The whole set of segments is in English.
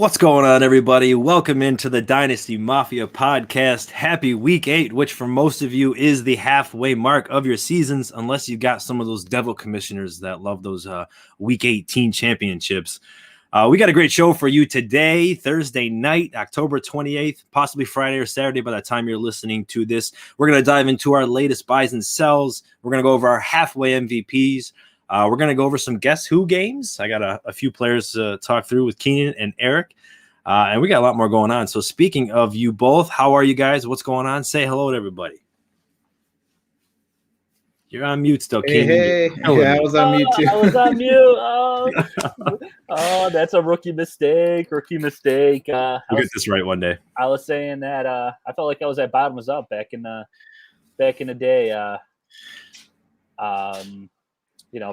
What's going on, everybody? Welcome into the Dynasty Mafia podcast. Happy week 8, which for most of you is the halfway mark of your seasons, unless you got some of those devil commissioners that love those week 18 championships. We got a great show for you today, Thursday night, October 28th, possibly Friday or Saturday by the time you're listening to this. We're going to dive into our latest buys and sells. We're going to go over our halfway MVPs. We're going to go over some Guess Who games. I got a few players to talk through with Keenan and Eric, and we got a lot more going on. So speaking of you both, how are you guys? What's going on? Say hello to everybody. You're on mute still, Keenan. Hey. Yeah, I was on mute too. I was on mute. Oh, that's a rookie mistake. We'll get this right one day. I was saying that I felt like I was at Bottoms Up back in the day.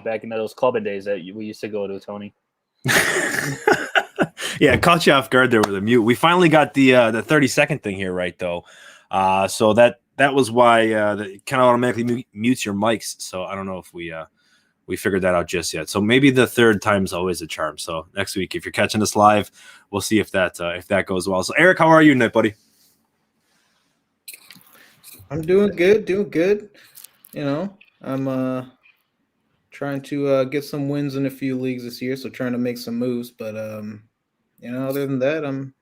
Back in those clubbing days that we used to go to, Tony. Yeah, I caught you off guard there with a mute. We finally got the 30-second thing here right, though. So that was why it kind of automatically mutes your mics. So I don't know if we figured that out just yet. So maybe the third time's always a charm. So next week, if you're catching us live, we'll see if that goes well. So Eric, how are you tonight, buddy? I'm doing good. You know, I'm trying to get some wins in a few leagues this year, so trying to make some moves. But other than that, I'm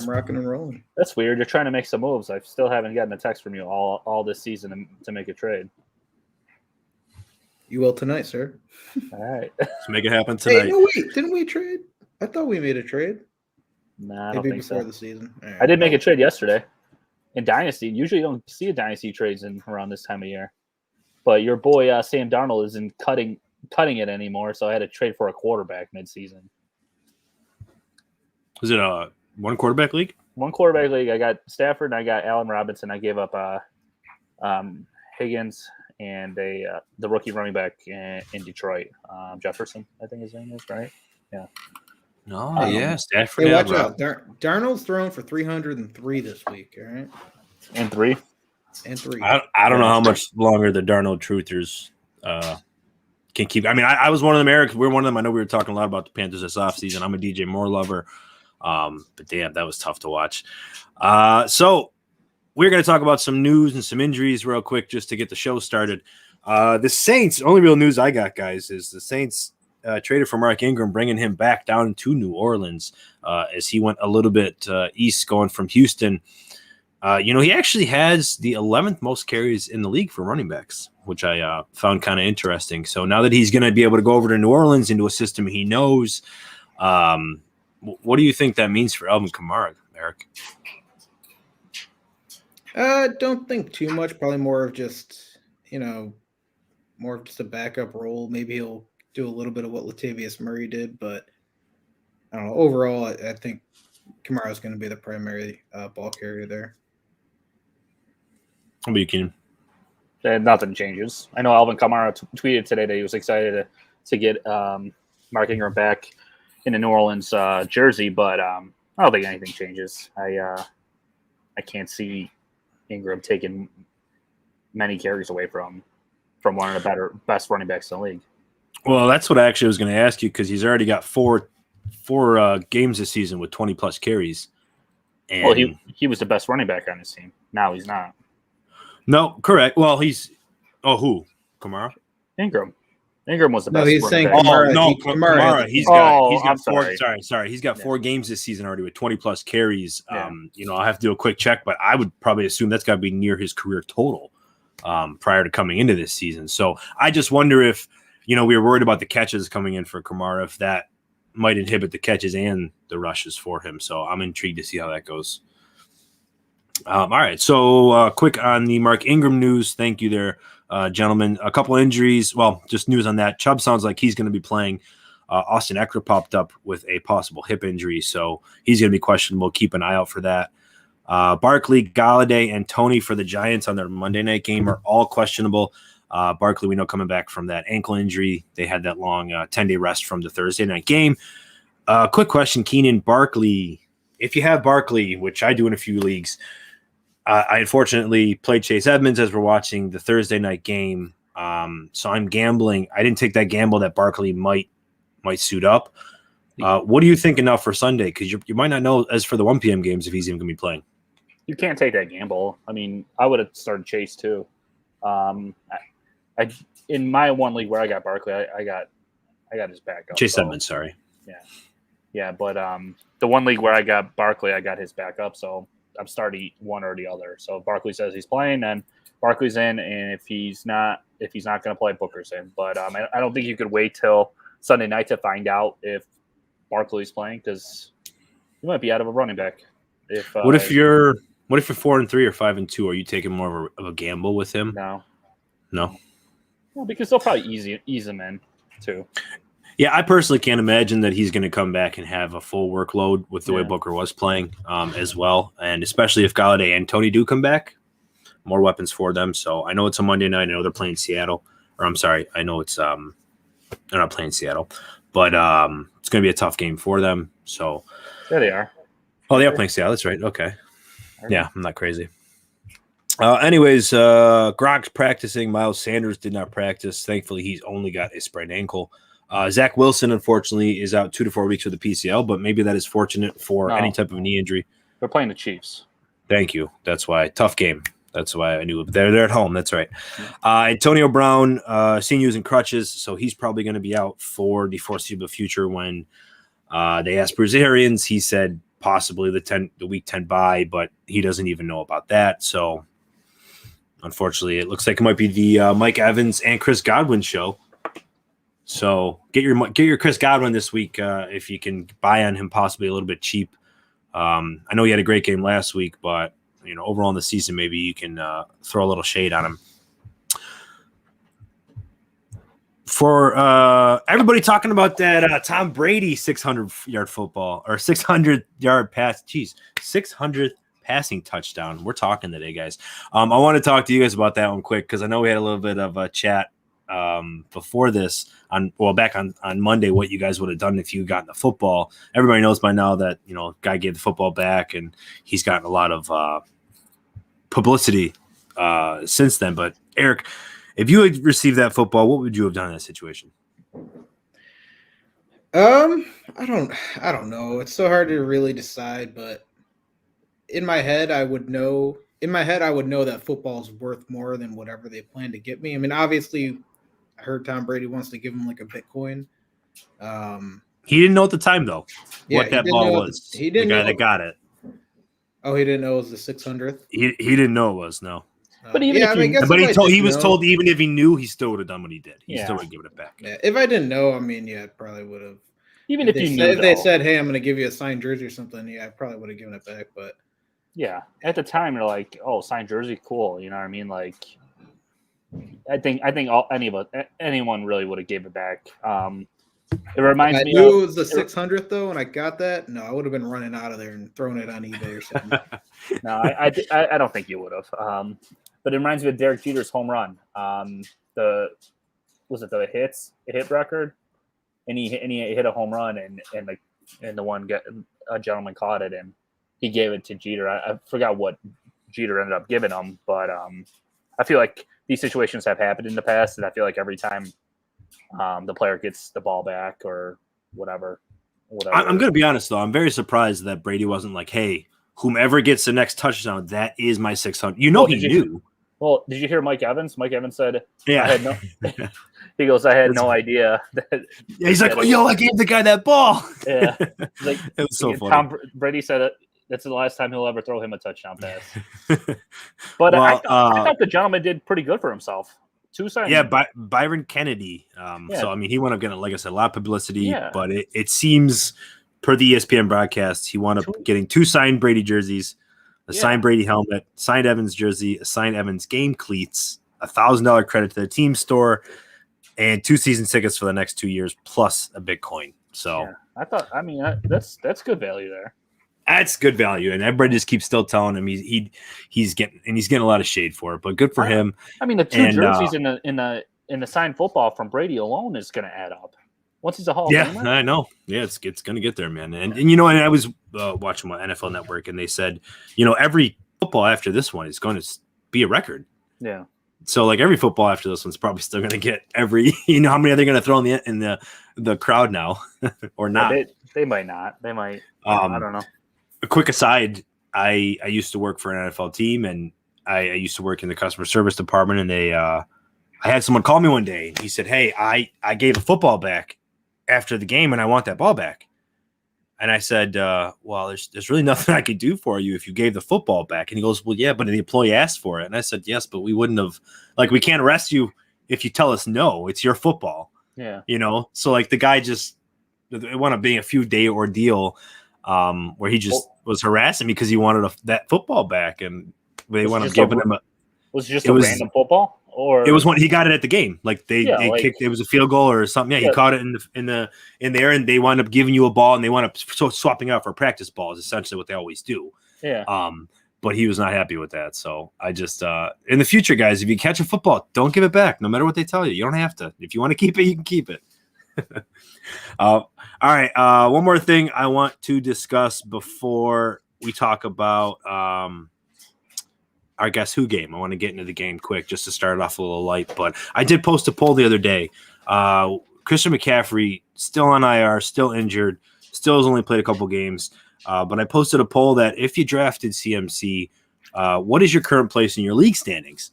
rocking and rolling. That's weird. You're trying to make some moves. I still haven't gotten a text from you all this season to make a trade. You will tonight, sir. All right. Let's make it happen tonight. Hey, no, wait, didn't we trade? I thought we made a trade. Nah, I don't think before so. the season. Right. I did make a trade yesterday in Dynasty. Usually you don't see a Dynasty trades around this time of year. But your boy Sam Darnold isn't cutting it anymore, so I had to trade for a quarterback midseason. Was it a one quarterback league? One quarterback league. I got Stafford and I got Allen Robinson. I gave up Higgins and the rookie running back in Detroit, Jefferson, I think his name is, right? Yeah. No, yeah, Stafford. Hey, watch out. Darnold's thrown for 303 this week, all right? And three. I don't know how much longer the Darnold truthers can keep. I mean, I was one of them, Eric. We're one of them. I know we were talking a lot about the Panthers this offseason. I'm a DJ Moore lover. But damn, that was tough to watch. So we're going to talk about some news and some injuries real quick just to get the show started. The Saints, only real news I got, guys, is the Saints traded for Mark Ingram, bringing him back down to New Orleans as he went a little bit east, going from Houston. He actually has the 11th most carries in the league for running backs, which I found kind of interesting. So now that he's going to be able to go over to New Orleans into a system he knows, what do you think that means for Alvin Kamara, Eric? I don't think too much. Probably more of just a backup role. Maybe he'll do a little bit of what Latavius Murray did, but I don't know. Overall, I think Kamara's going to be the primary ball carrier there. How about you, Keenan? Nothing changes. I know Alvin Kamara tweeted today that he was excited to get Mark Ingram back in the New Orleans jersey, but I don't think anything changes. I can't see Ingram taking many carries away from one of the best running backs in the league. Well, that's what I actually was going to ask you, because he's already got four games this season with 20-plus carries. And well, he was the best running back on his team. Now he's not. No, correct. Well, who? Kamara? Ingram was the best. No, he's saying back. Kamara. He's got four. Sorry. He's got 4 games this season already with 20-plus carries. Yeah. I'll have to do a quick check, but I would probably assume that's got to be near his career total prior to coming into this season. So I just wonder if, we were worried about the catches coming in for Kamara, if that might inhibit the catches and the rushes for him. So I'm intrigued to see how that goes. All right. So quick on the Mark Ingram news. Thank you there, gentlemen. A couple injuries. Well, just news on that. Chubb sounds like he's going to be playing. Austin Eckler popped up with a possible hip injury, so he's going to be questionable. Keep an eye out for that. Barkley, Galladay, and Tony for the Giants on their Monday night game are all questionable. Barkley, we know, coming back from that ankle injury. They had that long 10-day rest from the Thursday night game. Quick question, Keenan. Barkley, if you have Barkley, which I do in a few leagues, I unfortunately played Chase Edmonds as we're watching the Thursday night game. So I'm gambling. I didn't take that gamble that Barkley might suit up. What are you thinking now for Sunday? Because you might not know as for the 1 p.m. games if he's even going to be playing. You can't take that gamble. I mean, I would have started Chase too. I in my one league where I got Barkley, I got his backup. Chase Edmonds, sorry. Yeah, but the one league where I got Barkley, I got his backup, so I'm starting one or the other. So if Barkley says he's playing, then Barkley's in, and if he's not going to play, Booker's in. But I don't think you could wait till Sunday night to find out if Barkley's playing, because you might be out of a running back. What if you're 4-3 or 5-2? Are you taking more of a gamble with him? No. Well, because they'll probably ease him in too. Yeah, I personally can't imagine that he's going to come back and have a full workload with the way Booker was playing as well. And especially if Galladay and Tony do come back, more weapons for them. So I know it's a Monday night. I know they're playing Seattle. Or I'm sorry, I know it's they're not playing Seattle. But it's going to be a tough game for them. So Yeah, they are. Oh, they are playing Seattle. That's right. Okay. Yeah, I'm not crazy. Anyways, Gronk's practicing. Miles Sanders did not practice. Thankfully, he's only got a sprained ankle. Zach Wilson, unfortunately, is out 2 to 4 weeks with the PCL, but maybe that is fortunate for any type of knee injury. They're playing the Chiefs. Thank you. That's why. Tough game. That's why I knew it. They're at home. That's right. Antonio Brown, seen using crutches, so he's probably going to be out for the foreseeable future. When they asked Bruce Arians, he said possibly the week 10 bye, but he doesn't even know about that. So unfortunately, it looks like it might be the Mike Evans and Chris Godwin show. So get your Chris Godwin this week if you can buy on him possibly a little bit cheap. I know he had a great game last week, but overall in the season, maybe you can throw a little shade on him. For everybody talking about that Tom Brady 600-yard football or 600-yard pass, 600th passing touchdown. We're talking today, guys. I want to talk to you guys about that one quick because I know we had a little bit of a chat before this back on Monday, what you guys would have done if you gotten the football. Everybody knows by now that guy gave the football back and he's gotten a lot of publicity since then. But Eric, if you had received that football, what would you have done in that situation? I don't know. It's so hard to really decide, but in my head I would know that football's worth more than whatever they plan to get me. I mean, obviously I heard Tom Brady wants to give him like a Bitcoin. He didn't know at the time though what that ball was. He didn't know. The guy that got it. Oh, he didn't know it was the 600th. He didn't know it was no. But even he was told even if he knew, he still would have done what he did. He still would have given it back. Yeah, if I didn't know, I mean, I probably would have. Even if you knew, if they said, "Hey, I'm going to give you a signed jersey or something," I probably would have given it back. But yeah, at the time you're like, "Oh, signed jersey, cool." You know what I mean? Like, I think anyone really would have gave it back. It reminds me. I knew it was the 600th though, and I got that. No, I would have been running out of there and throwing it on eBay or something. No, I don't think you would have. But it reminds me of Derek Jeter's home run. The hit record, and he hit a home run, and a gentleman caught it, and he gave it to Jeter. I forgot what Jeter ended up giving him, but I feel like these situations have happened in the past, and I feel like every time the player gets the ball back or whatever. I'm going to be honest though, I'm very surprised that Brady wasn't like, "Hey, whomever gets the next touchdown, that is my 600." He knew. Well, did you hear Mike Evans? Mike Evans said, "Yeah." He goes, "I had no idea." He's like, "I gave the guy that ball." Yeah, it was so funny. Tom Brady said it. That's the last time he'll ever throw him a touchdown pass. But I thought the gentleman did pretty good for himself. 2 signs. Yeah, Byron Kennedy. So I mean, he wound up getting, like I said, a lot of publicity. But it seems, per the ESPN broadcast, he wound up getting 2 signed Brady jerseys. A signed Brady helmet, signed Evans jersey, a signed Evans game cleats, $1,000 credit to the team store, and 2 season tickets for the next 2 years, plus a Bitcoin. So that's good value there. That's good value, and everybody just keeps still telling him he's getting a lot of shade for it, but good for him. I mean, the 2 jerseys in the signed football from Brady alone is going to add up. Once he's a Hall of Famer. Yeah, I know. Yeah, it's going to get there, man. And and I was watching my NFL Network, and they said, every football after this one is going to be a record. Yeah. So like every football after this one's probably still going to get every. How many are they going to throw in the crowd now, or not? They might not. They might. I don't know. A quick aside: I used to work for an NFL team, and I used to work in the customer service department. And I had someone call me one day. And he said, "Hey, I gave a football back after the game, and I want that ball back." And I said, "Well, there's really nothing I could do for you if you gave the football back." And he goes, "Well, yeah, but the employee asked for it." And I said, "Yes, but we wouldn't have. Like, we can't arrest you if you tell us no. It's your football." Yeah. So like the guy just it wound up being a few day ordeal where he just was harassing me because he wanted that football back, and they wound up giving him was it just a random football, or it was when he got it at the game. Like they kicked, it was a field goal or something. Yeah, he caught it in the air, and they wound up giving you a ball, and they wound up swapping out for practice balls. Essentially, what they always do. Yeah. But he was not happy with that. So I just in the future, guys, if you catch a football, don't give it back, no matter what they tell you. You don't have to. If you want to keep it, you can keep it. All right. One more thing I want to discuss before we talk about our Guess Who game. I want to get into the game quick just to start it off a little light. But I did post a poll the other day. Christian McCaffrey still on IR, still injured, still has only played a couple games. But I posted a poll that if you drafted CMC, what is your current place in your league standings?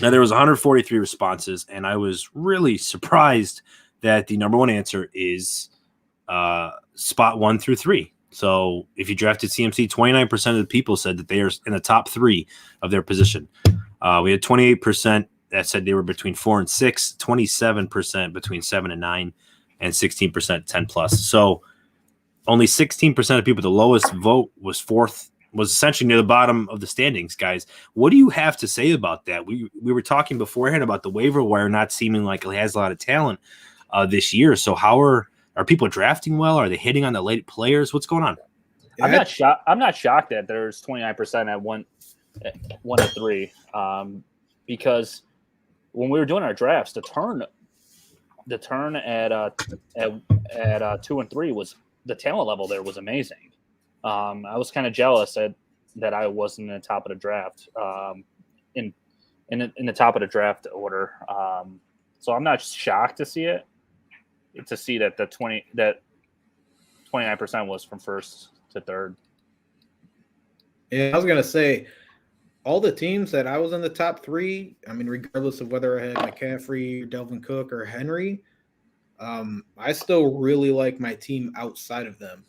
Now, there was 143 responses, and I was really surprised that the number one answer is spot 1 through 3. So if you drafted CMC, 29% of the people said that they are in the top 3 of their position. We had 28% that said they were between 4 and 6, 27% between 7 and 9, and 16% 10 plus. So only 16% of people, the lowest vote was fourth, was essentially near the bottom of the standings, guys. What do you have to say about that? We were talking beforehand about the waiver wire not seeming like it has a lot of talent this year. So how are people drafting well? Are they hitting on the late players? What's going on? I'm not shocked that there's 29% at 1 to 3, because when we were doing our drafts, the turn at 2 and 3 was the talent level there was amazing. I was kind of jealous that I wasn't in the top of the draft in the top of the draft order. So I'm not shocked to see that 29% was from first to third. Yeah, I was gonna say all the teams that I was in the top 3. I mean, regardless of whether I had McCaffrey, Delvin Cook, or Henry, I still really like my team outside of them,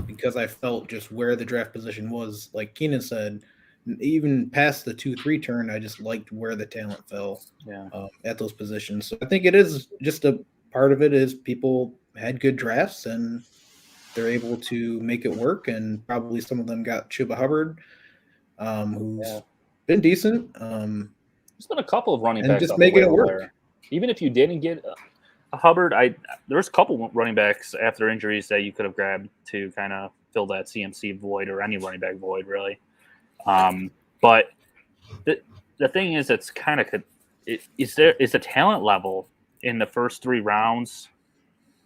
because I felt just where the draft position was. Like Keenan said, even past the 2-3 turn, I just liked where the talent fell at those positions. So I think it is just a part of it is people had good drafts and they're able to make it work. And probably some of them got Chuba Hubbard, who's been decent. There's been a couple of running backs just making it work. There. Even if you didn't get a Hubbard, there's a couple running backs after injuries that you could have grabbed to kind of fill that CMC void or any running back void, really. But the thing is, it's kind of is the talent level in the first 3 rounds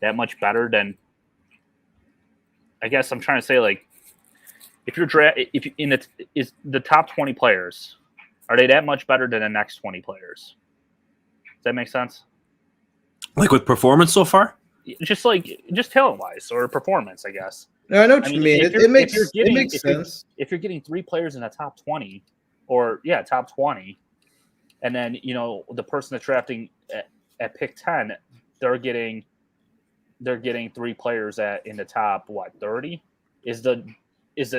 that much better than? I guess I'm trying to say, like, if is the top 20 players, are they that much better than the next 20 players? Does that make sense? Like with performance so far? Just talent wise or performance, I guess. No, I know what you mean. It makes sense. If you're getting 3 players in the top 20, top 20, and then the person that's drafting at pick 10, they're getting 3 players in the top 30. Is the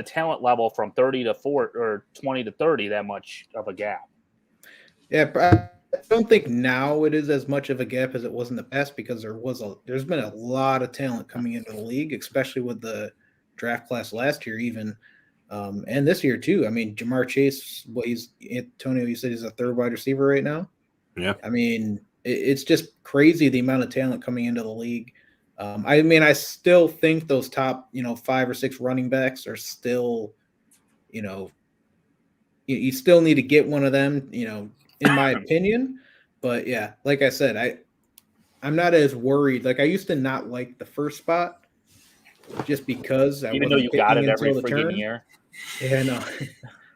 talent level from 30 to 4 or 20 to 30 that much of a gap? Yeah, I don't think now it is as much of a gap as it was in the past, because there's been a lot of talent coming into the league, especially with the draft class last year, even and this year too. I mean, Jamar Chase, Antonio, you said he's a 3rd wide receiver right now. Yeah, I mean, it's just crazy the amount of talent coming into the league. I mean, I still think those top 5 or 6 running backs are still, you still need to get one of them, in my opinion. But yeah, like I said, I'm not as worried. Like, I used to not like the first spot just because even though you got it every freaking year. Yeah, no.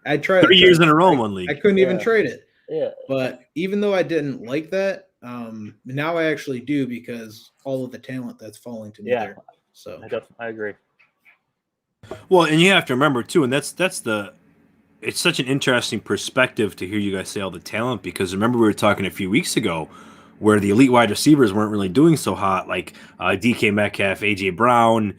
I tried 3 years in a row in one league. I couldn't even trade it. Yeah. But even though I didn't like that, Now I actually do because all of the talent that's falling to me Yeah. there. So I agree. Well, and you have to remember too, and that's it's such an interesting perspective to hear you guys say all the talent, because remember we were talking a few weeks ago where the elite wide receivers weren't really doing so hot, like DK Metcalf, AJ Brown,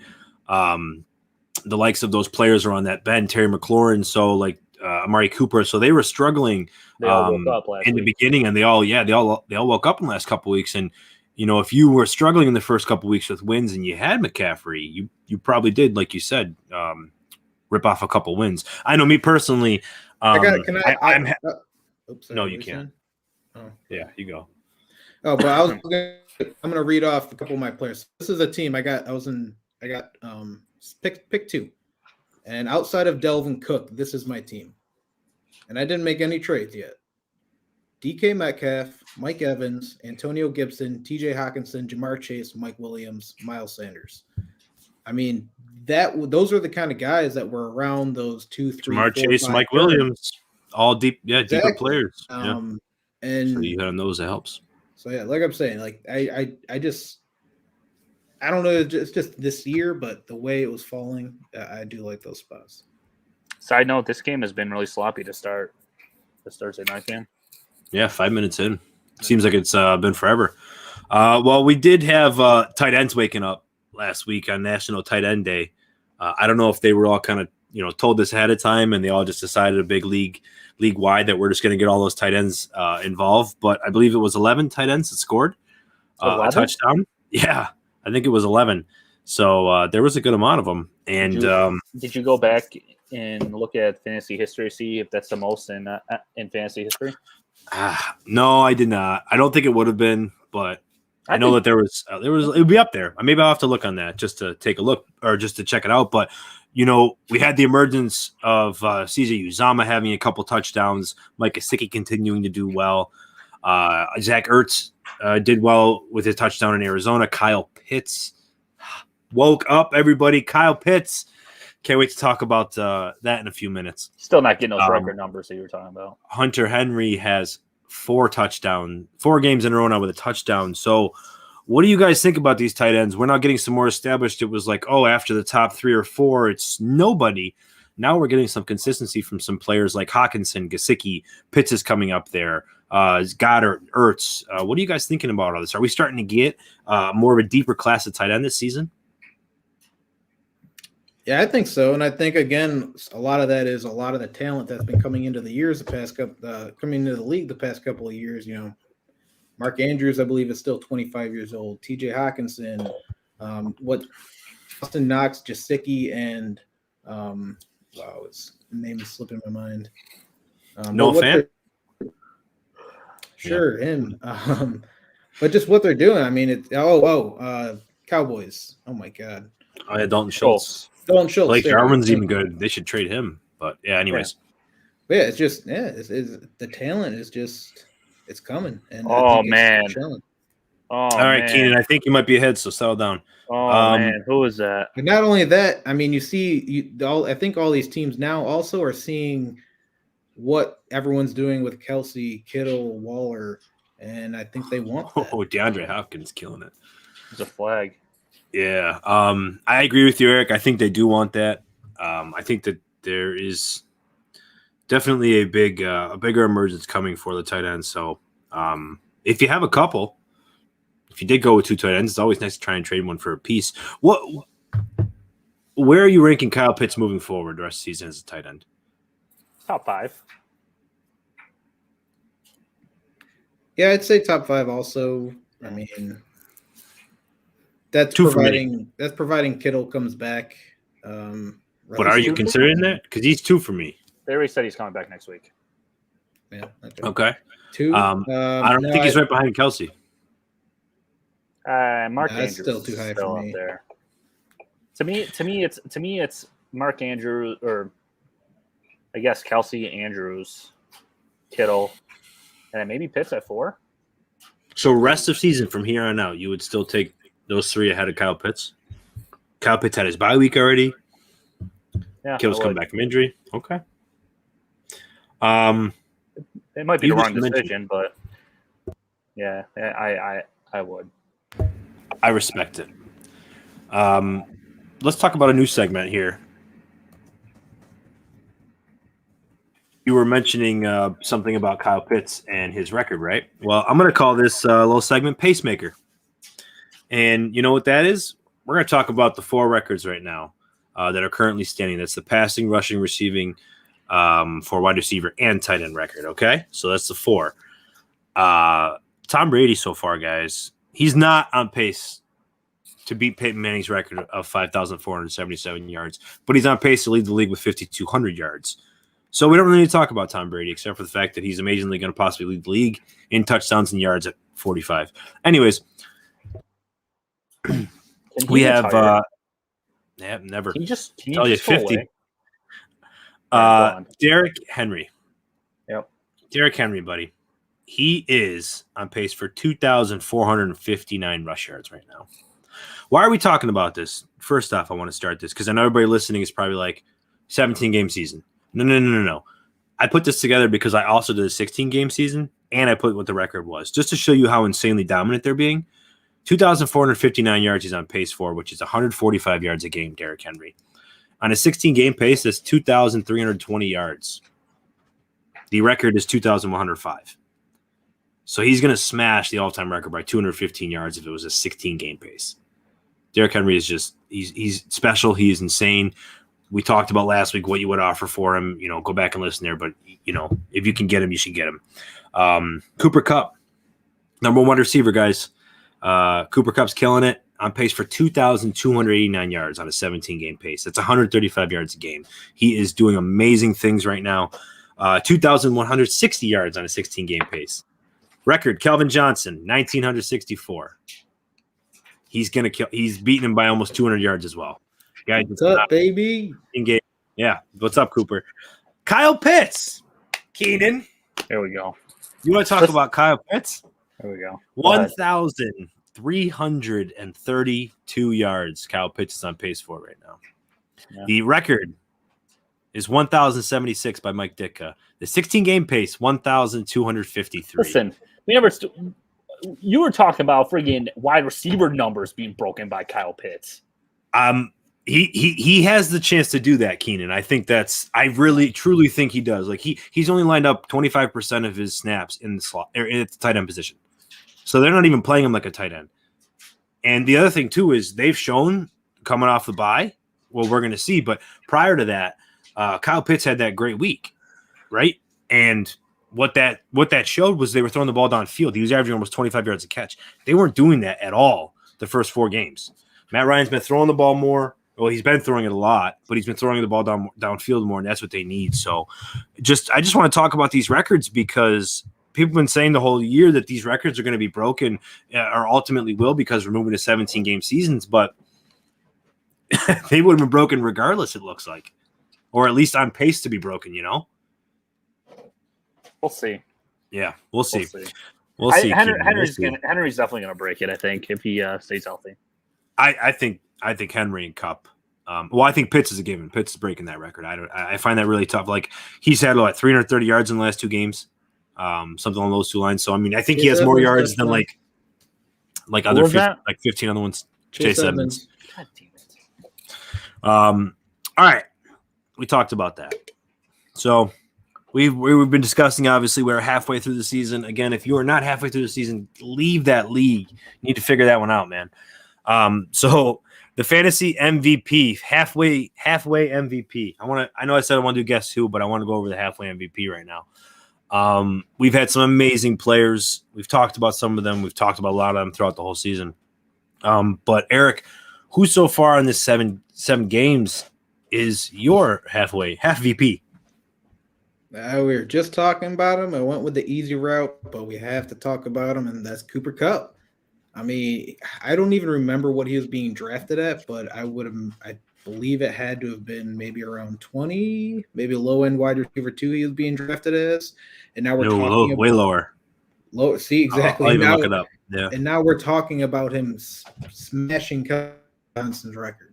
the likes of those players are on that bench, Terry McLaurin, so like Amari Cooper, so they were struggling They all woke up last in the week. beginning, and they all woke up in the last couple of weeks. And if you were struggling in the first couple of weeks with wins and you had McCaffrey, you probably did, like you said, rip off a couple wins. I know me personally. oops, No, you can't. Oh. Yeah, you go. Oh, but I'm gonna read off a couple of my players. This is a team I got pick 2. And outside of Delvin Cook, this is my team. And I didn't make any trades yet. DK Metcalf, Mike Evans, Antonio Gibson, TJ Hawkinson, Jamar Chase, Mike Williams, Miles Sanders. I mean, those are the kind of guys that were around those 2, 3, Jamar 4, Chase, 5 Mike turns. Williams, all deeper Exactly. players. And so you hit on those, that helps. So yeah, like I'm saying, like I don't know, it's just this year, but the way it was falling, I do like those spots. Side note: this game has been really sloppy to start this Thursday night game. Yeah, 5 minutes in. Seems like it's been forever. Well, we did have tight ends waking up last week on National Tight End Day. I don't know if they were all kind of told this ahead of time and they all just decided a big league wide that we're just going to get all those tight ends involved. But I believe it was 11 tight ends that scored a touchdown. Yeah, I think it was 11. So there was a good amount of them. And did you go back and look at fantasy history, see if that's the most in fantasy history? No, I did not. I don't think it would have been, but I know that there was it would be up there. Maybe I'll have to look on that just to take a look or just to check it out. But we had the emergence of CJ Uzama having a couple touchdowns, Mike Gesicki continuing to do well. Zach Ertz did well with his touchdown in Arizona. Kyle Pitts woke up, everybody. Kyle Pitts. Can't wait to talk about that in a few minutes. Still not getting those record numbers that you were talking about. Hunter Henry has 4 games in a row now with a touchdown. So what do you guys think about these tight ends? We're not getting some more established. It was like, after the top 3 or 4, it's nobody. Now we're getting some consistency from some players like Hawkinson, Gesicki, Pitts is coming up there. Goddard, Ertz. What are you guys thinking about all this? Are we starting to get more of a deeper class of tight end this season? Yeah, I think so, and I think again, a lot of that is a lot of the talent that's been coming into the league the past couple of years. Mark Andrews, I believe, is still 25 years old. TJ Hawkinson, Austin Knox, Gesicki, and his name is slipping my mind. No fan. Sure, him. But just what they're doing. I mean, Cowboys. Oh my God. Oh yeah, Dalton Schultz. Blake Jarwin's even good. They should trade him. But yeah, anyways. Yeah, it's just it's the talent is just it's coming. And all right, Keenan, I think you might be ahead, so settle down. Man, who is that? But not only that, I mean, I think all these teams now also are seeing what everyone's doing with Kelsey, Kittle, Waller, and I think they want that. DeAndre Hopkins killing it. It's a flag. Yeah, I agree with you, Eric. I think they do want that. I think that there is definitely a bigger emergence coming for the tight end. So if you have a couple, if you did go with 2 tight ends, it's always nice to try and trade one for a piece. Where are you ranking Kyle Pitts moving forward the rest of the season as a tight end? Top 5. Yeah, I'd say top 5 also. I mean, that's providing Kittle comes back. But are you considering that? Because he's 2 for me. They already said he's coming back next week. Yeah. Okay. 2. I don't think he's right behind Kelsey. Mark Andrews still too high for me. Up there. To me, it's Mark Andrews, or I guess Kelsey, Andrews, Kittle, and then maybe Pitts at 4. So rest of season from here on out, you would still take those 3 ahead of Kyle Pitts? Kyle Pitts had his bye week already. Yeah, Kittle's coming back from injury. Okay. It might be the wrong decision, but Yeah, I would. I respect it. Let's talk about a new segment here. You were mentioning something about Kyle Pitts and his record, right? Well, I'm going to call this little segment Pacemaker. And you know what that is? We're going to talk about the 4 records right now that are currently standing. That's the passing, rushing, receiving for wide receiver and tight end record, okay? So that's the 4. Tom Brady so far, guys, he's not on pace to beat Peyton Manning's record of 5,477 yards, but he's on pace to lead the league with 5,200 yards. So we don't really need to talk about Tom Brady, except for the fact that he's amazingly going to possibly lead the league in touchdowns and yards at 45. Anyways, we have never. Can you just tell you 50. Derrick Henry. Yep. Derrick Henry, buddy. He is on pace for 2,459 rush yards right now. Why are we talking about this? First off, I want to start this because I know everybody listening is probably like 17-game season. No. I put this together because I also did a 16-game season, and I put what the record was, just to show you how insanely dominant they're being. 2,459 yards he's on pace for, which is 145 yards a game, Derrick Henry. On a 16-game pace, that's 2,320 yards. The record is 2,105. So he's going to smash the all-time record by 215 yards if it was a 16-game pace. Derrick Henry is just he's special. He is insane. We talked about last week what you would offer for him. You know, go back and listen there. But, you know, if you can get him, you should get him. Cooper Kupp, number 1 receiver, guys. Cooper Kupp's killing it. On pace for 2,289 yards on a 17-game pace. That's 135 yards a game. He is doing amazing things right now. 2,160 yards on a 16-game pace. Record, Calvin Johnson, 1,964. He's going to kill. He's beating him by almost 200 yards as well. Guys, what's up, baby? Yeah. What's up, Cooper? Kyle Pitts. Keenan. There we go. You want to talk about Kyle Pitts? There we go. 1,332 yards Kyle Pitts is on pace for right now. Yeah. The record is 1,076 by Mike Ditka. The 16-game pace, 1,253. Listen, you were talking about friggin' wide receiver numbers being broken by Kyle Pitts. He has the chance to do that, Keenan. I think I really truly think he does. Like he's only lined up 25% of his snaps in the slot or at the tight end position. So they're not even playing him like a tight end. And the other thing too is they've shown coming off the bye, well, we're going to see, but prior to that, Kyle Pitts had that great week, right? And what that showed was they were throwing the ball downfield. He was averaging almost 25 yards a catch. They weren't doing that at all the first 4 games. Matt Ryan's been throwing the ball more. Well, he's been throwing it a lot, but he's been throwing the ball downfield more, and that's what they need. So I just want to talk about these records because people have been saying the whole year that these records are going to be broken or ultimately will because we're moving to 17-game seasons, but they would have been broken regardless, it looks like, or at least on pace to be broken, you know? We'll see. Yeah, we'll see. We'll see. Henry's definitely going to break it, I think, if he stays healthy. I think Henry and Kupp. I think Pitts is a given. Pitts is breaking that record. I find that really tough. Like he's had 330 yards in the last 2 games, something on those 2 lines. So I mean, I think he has more yards than like other 15 other ones. Chase Edmonds. God damn it. All right, we talked about that. So we've been discussing. Obviously, we're halfway through the season. Again, if you are not halfway through the season, leave that league. You need to figure that one out, man. So the fantasy MVP, halfway MVP. I know I said I want to do guess who, but I want to go over the halfway MVP right now. We've had some amazing players. We've talked about some of them. We've talked about a lot of them throughout the whole season. But Eric, who so far in this seven games is your half VP? We were just talking about him. I went with the easy route, but we have to talk about him, and that's Cooper Kupp. I mean, I don't even remember what he was being drafted at, but I believe it had to have been maybe around 20, maybe a low-end wide receiver 2 he was being drafted as. And now we're talking about way lower. See, exactly. I'll even look it up. Yeah. And now we're talking about him smashing Johnson's record.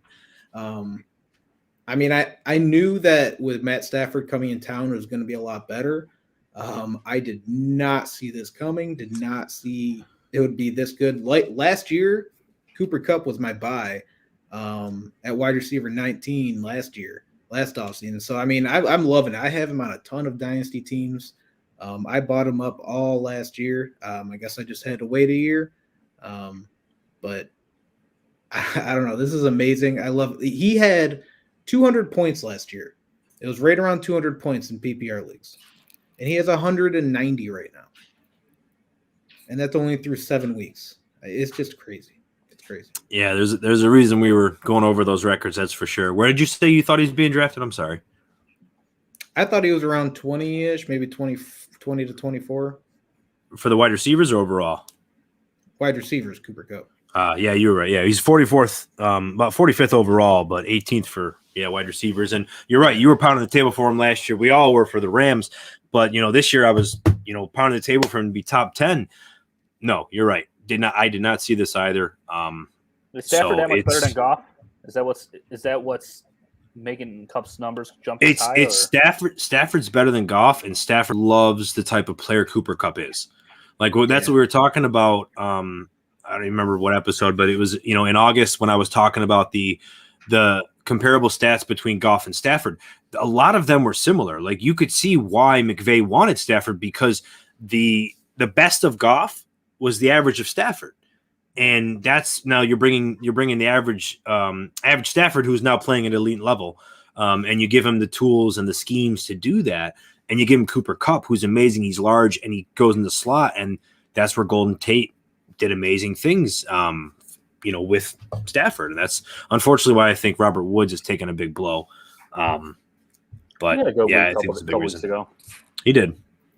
I mean, I knew that with Matt Stafford coming in town, it was going to be a lot better. I did not see this coming. Did not see it would be this good. Like last year, Cooper Kupp was my buy at wide receiver 19 last offseason. So I mean, I'm loving it. I have him on a ton of dynasty teams. I bought him up all last year. I guess I just had to wait a year. But I don't know. This is amazing. I love. He had 200 points last year. It was right around 200 points in PPR leagues, and he has 190 right now. And that's only through 7 weeks. It's just crazy. It's crazy. Yeah, there's a reason we were going over those records. That's for sure. Where did you say you thought he was being drafted? I'm sorry. I thought he was around 20-ish, maybe 20 to 24. For the wide receivers or overall? Wide receivers, Cooper Kupp. Yeah, you were right. Yeah, he's 44th, about 45th overall, but 18th for wide receivers. And you're right. You were pounding the table for him last year. We all were for the Rams, but this year I was pounding the table for him to be top 10. No, you're right. I did not see this either. Is Stafford that much better than Goff? Is that what's making Kupp's numbers jump? It's Stafford. Stafford's better than Goff, and Stafford loves the type of player Cooper Kupp is. Like that's what we were talking about. I don't remember what episode, but it was in August when I was talking about the comparable stats between Goff and Stafford. A lot of them were similar. Like you could see why McVay wanted Stafford because the best of Goff was the average of Stafford, and that's now you're bringing the average Stafford who's now playing at elite level, and you give him the tools and the schemes to do that, and you give him Cooper Kupp who's amazing. He's large and he goes in the slot, and that's where Golden Tate did amazing things, with Stafford, and that's unfortunately why I think Robert Woods has taken a big blow. But I think it's a big reason.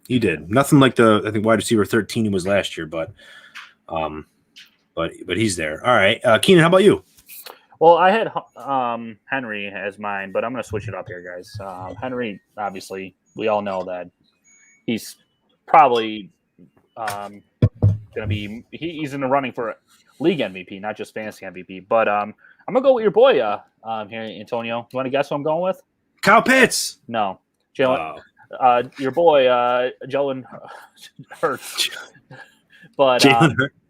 He did nothing like I think wide receiver 13 he was last year, but he's there. All right, Keenan, how about you? Well, I had Henry as mine, but I'm going to switch it up here, guys. Henry, obviously, we all know that he's probably going to be he's in the running for league MVP, not just fantasy MVP. But I'm going to go with your boy here, Antonio. You want to guess who I'm going with? Kyle Pitts. No, Jalen. Your boy, Jalen Hurts. But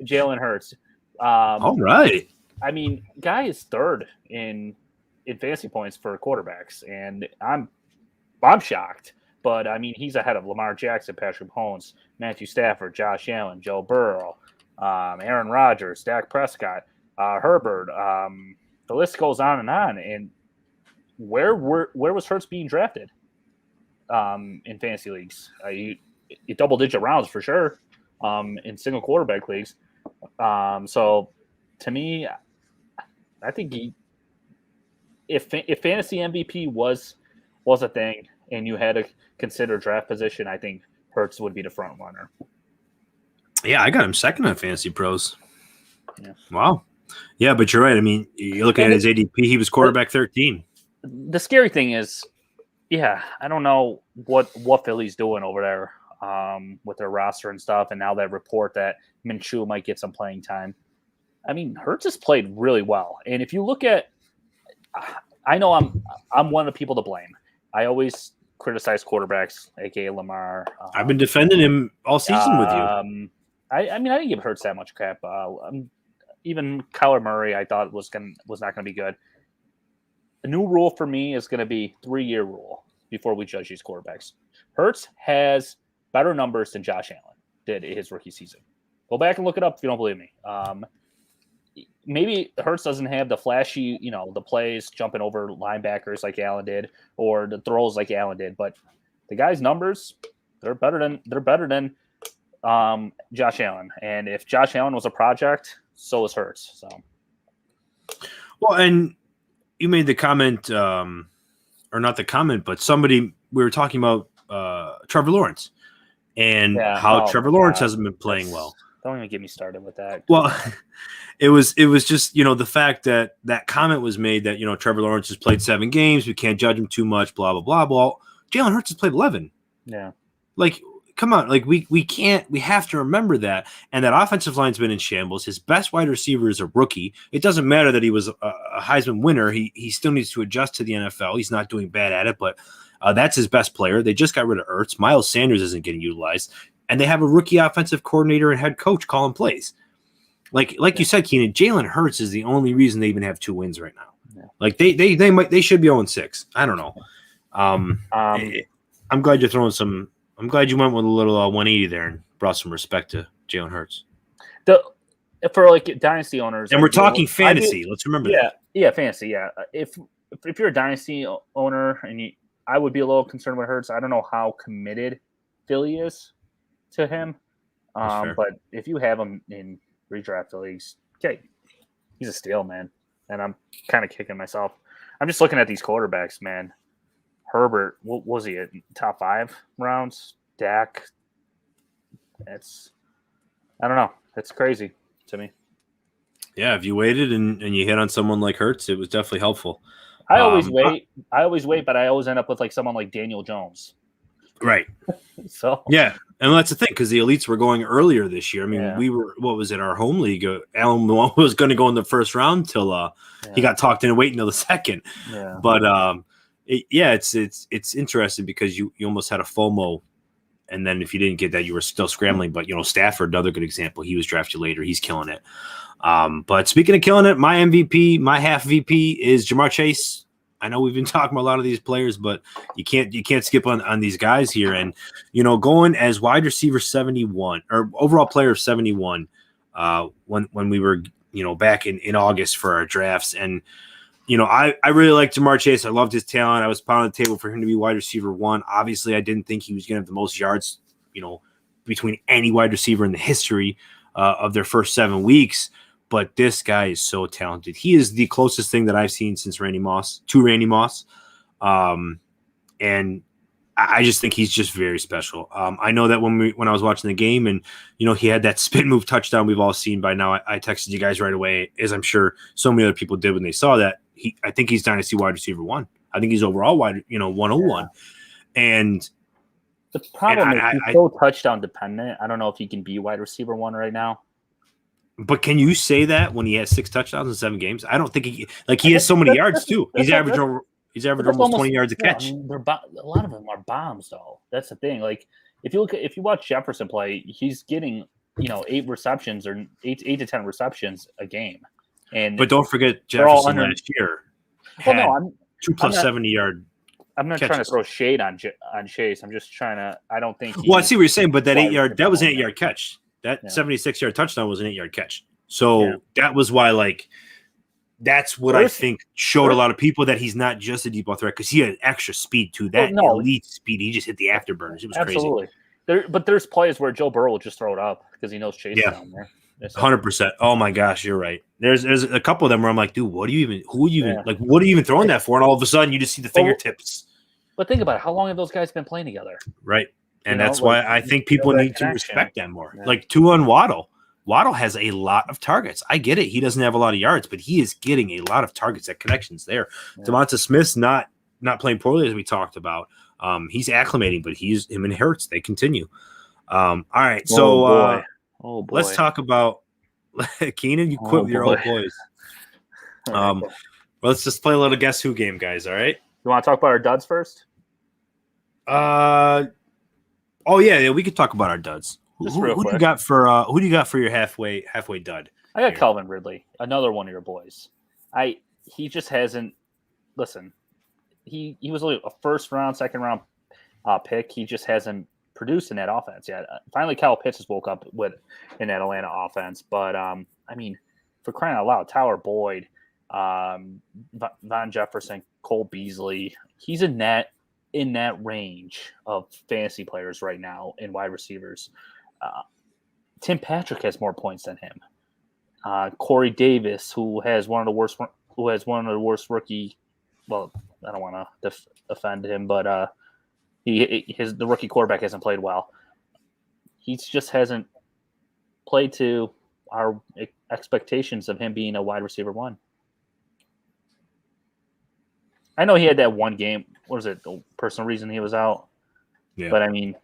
Jalen Hurts. All right. I mean, guy is third in fantasy points for quarterbacks, and I'm shocked. But I mean, he's ahead of Lamar Jackson, Patrick Mahomes, Matthew Stafford, Josh Allen, Joe Burrow, Aaron Rodgers, Dak Prescott, Herbert. The list goes on. And where was Hurts being drafted? In fantasy leagues, double-digit rounds for sure. In single quarterback leagues, so to me, I think if fantasy MVP was a thing and you had to consider draft position, I think Hurts would be the front runner. Yeah, I got him second on Fantasy Pros. Yeah. Wow. Yeah, but you're right. I mean, you look at his ADP; he was quarterback 13. The scary thing is, I don't know what Philly's doing over there with their roster and stuff, and now that report that Minshew might get some playing time. I mean, Hurts has played really well, and if you look at, I know I'm one of the people to blame. I always criticize quarterbacks, aka Lamar. I've been defending him all season with you. I mean, I didn't give Hurts that much crap. Even Kyler Murray, I thought was not going to be good. The new rule for me is going to be 3-year rule before we judge these quarterbacks. Hurts has better numbers than Josh Allen did in his rookie season. Go back and look it up if you don't believe me. Maybe Hurts doesn't have the flashy, the plays jumping over linebackers like Allen did, or the throws like Allen did. But the guy's numbers, they're better than Josh Allen. And if Josh Allen was a project, so is Hurts. So, well, and you made the comment, or not the comment, but we were talking about Trevor Lawrence and how Trevor Lawrence hasn't been playing well. Don't even get me started with that. Well, it was just, the fact that comment was made that, Trevor Lawrence has played 7 games. We can't judge him too much, blah, blah, blah, blah. Jalen Hurts has played 11. Yeah. Like, come on, like we have to remember that. And that offensive line's been in shambles. His best wide receiver is a rookie. It doesn't matter that he was a Heisman winner. He still needs to adjust to the NFL. He's not doing bad at it, but that's his best player. They just got rid of Ertz. Miles Sanders isn't getting utilized, and they have a rookie offensive coordinator and head coach calling plays. Like you said, Keenan, Jalen Hurts is the only reason they even have 2 wins right now. Yeah. Like they should be 0-6. I don't know. I'm glad you're throwing some. I'm glad you went with a little 180 there and brought some respect to Jalen Hurts. For like dynasty owners, and we're talking fantasy. Let's remember that. Yeah, fantasy. Yeah, if you're a dynasty owner and I would be a little concerned with Hurts. I don't know how committed Philly is to him, but if you have him in redraft leagues, okay, he's a steal, man. And I'm kind of kicking myself. I'm just looking at these quarterbacks, man. Herbert, what was he at top 5 rounds? Dak, I don't know. It's crazy to me. Yeah, if you waited and you hit on someone like Hurts, it was definitely helpful. I always wait, but I always end up with like someone like Daniel Jones. Right. So yeah, and that's the thing because the elites were going earlier this year. I mean, we were our home league. Alan was going to go in the first round till he got talked into waiting until the second. Yeah. But it's interesting because you almost had a FOMO, and then if you didn't get that, you were still scrambling. But Stafford, another good example. He was drafted later. He's killing it. But speaking of killing it, my MVP, my half VP is Ja'Marr Chase. I know we've been talking about a lot of these players, but you can't skip on these guys here. And going as wide receiver 71 or overall player of 71 when we were back in August for our drafts. And I really like Ja'Marr Chase. I loved his talent. I was pounding the table for him to be wide receiver 1. Obviously, I didn't think he was going to have the most yards between any wide receiver in the history of their first 7 weeks. But this guy is so talented. He is the closest thing that I've seen since Randy Moss. And I just think he's just very special. I know that when I was watching the game and, he had that spin move touchdown we've all seen by now, I texted you guys right away, as I'm sure so many other people did when they saw that. I think he's dynasty wide receiver 1. I think he's overall 101. Yeah. And the problem is he's so touchdown dependent. I don't know if he can be wide receiver 1 right now. But can you say that when he has 6 touchdowns in 7 games? I don't think he has so many yards too. He's averaging almost 20 yards a catch. I mean, a lot of them are bombs, though. That's the thing. Like if you watch Jefferson play, he's getting 8 receptions or 8 to 10 receptions a game. But don't forget Jefferson last year. Had 2 plus 70-yard. I'm not trying to throw shade on Chase. I'm just trying to. I don't think. Well, I see what you're saying, but that 8-yard was an 8-yard catch. That 76-yard touchdown was an 8-yard catch. So that was why, that's what I think showed a lot of people that he's not just a deep ball threat because he had extra speed too. That elite speed, he just hit the afterburners. It was absolutely crazy. But there's plays where Joe Burrow will just throw it up because he knows Chase is down there. 100%. Oh my gosh, you're right. There's a couple of them where I'm like, dude, what are you even throwing that for? And all of a sudden, you just see the fingertips. But think about it. How long have those guys been playing together? Right. And that's why I think people need to respect that more. Yeah. Like Tua and Waddle. Waddle has a lot of targets. I get it. He doesn't have a lot of yards, but he is getting a lot of targets. That connection's there. Yeah. Devonta Smith's not playing poorly as we talked about. He's acclimating, but him and Hurts, they continue. All right. So let's talk about Keenan. You quit with your old boys. Well, let's just play a little guess who game, guys. All right. You want to talk about our duds first? Oh yeah, we could talk about our duds. Who do you got for your halfway dud? I got Calvin Ridley, another one of your boys. He just hasn't. Listen, he was a first round, second round pick. He just hasn't produced in that offense yet. Finally, Kyle Pitts has woke up in that Atlanta offense. But I mean, for crying out loud, Tyler Boyd, Von Jefferson, Cole Beasley, he's in that range of fantasy players right now in wide receivers. Tim Patrick has more points than him. Corey Davis, who has one of the worst rookie. Well, I don't want to offend him, but the rookie quarterback hasn't played well. He just hasn't played to our expectations of him being a wide receiver 1. I know he had that one game. What was it? The personal reason he was out. Yeah. But I mean,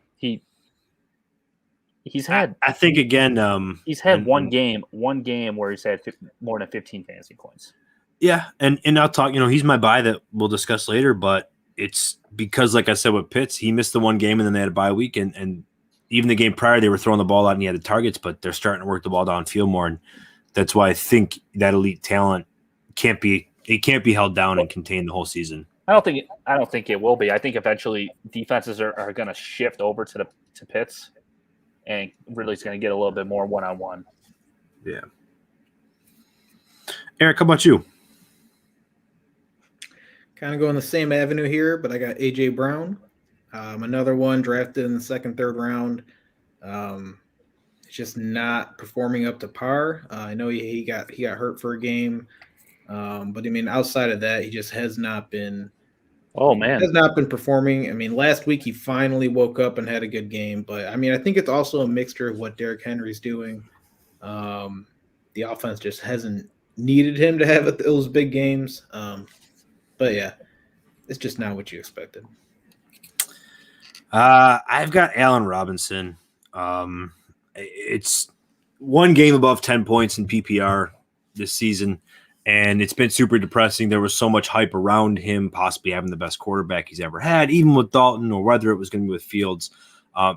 He's had I think again. he's had and- one game where he's had more than 15 fantasy points. Yeah, and I'll talk. He's my buy that we'll discuss later, but it's because, like I said, with Pitts, he missed the one game and then they had a bye week, and even the game prior, they were throwing the ball out and he had the targets, but they're starting to work the ball downfield more, and that's why I think that elite talent can't be held down and contained the whole season. I don't think it will be. I think eventually defenses are going to shift over to Pitts, and really is going to get a little bit more one-on-one. Yeah. Eric, how about you? Kind of going the same avenue here, but I got AJ Brown, another one drafted in the second, third round. It's just not performing up to par. I know he got hurt for a game, but I mean, outside of that, he just has not been. Oh man, has not been performing. I mean, last week he finally woke up and had a good game, but I mean, I think it's also a mixture of what Derrick Henry's doing. The offense just hasn't needed him to have those big games. But yeah, it's just not what you expected. I've got Allen Robinson. It's one game above 10 points in PPR this season, and it's been super depressing. There was so much hype around him possibly having the best quarterback he's ever had, even with Dalton or whether it was going to be with Fields.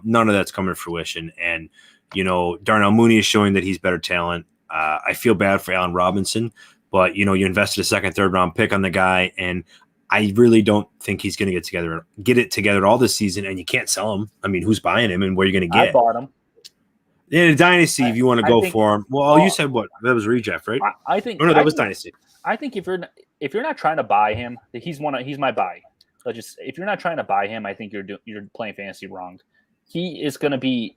None of that's coming to fruition. And, Darnell Mooney is showing that he's better talent. I feel bad for Allen Robinson, but, you invested a second, third round pick on the guy, and I really don't think he's going to get it together all this season, and you can't sell him. I mean, who's buying him and where are you going to get? I bought him. In a dynasty, if you want to go for him. Well, you said what? That was redraft, right? I think. Oh, no, that was dynasty. I think if you're not trying to buy him, he's my buy. If you're not trying to buy him, I think you're playing fantasy wrong. He is going to be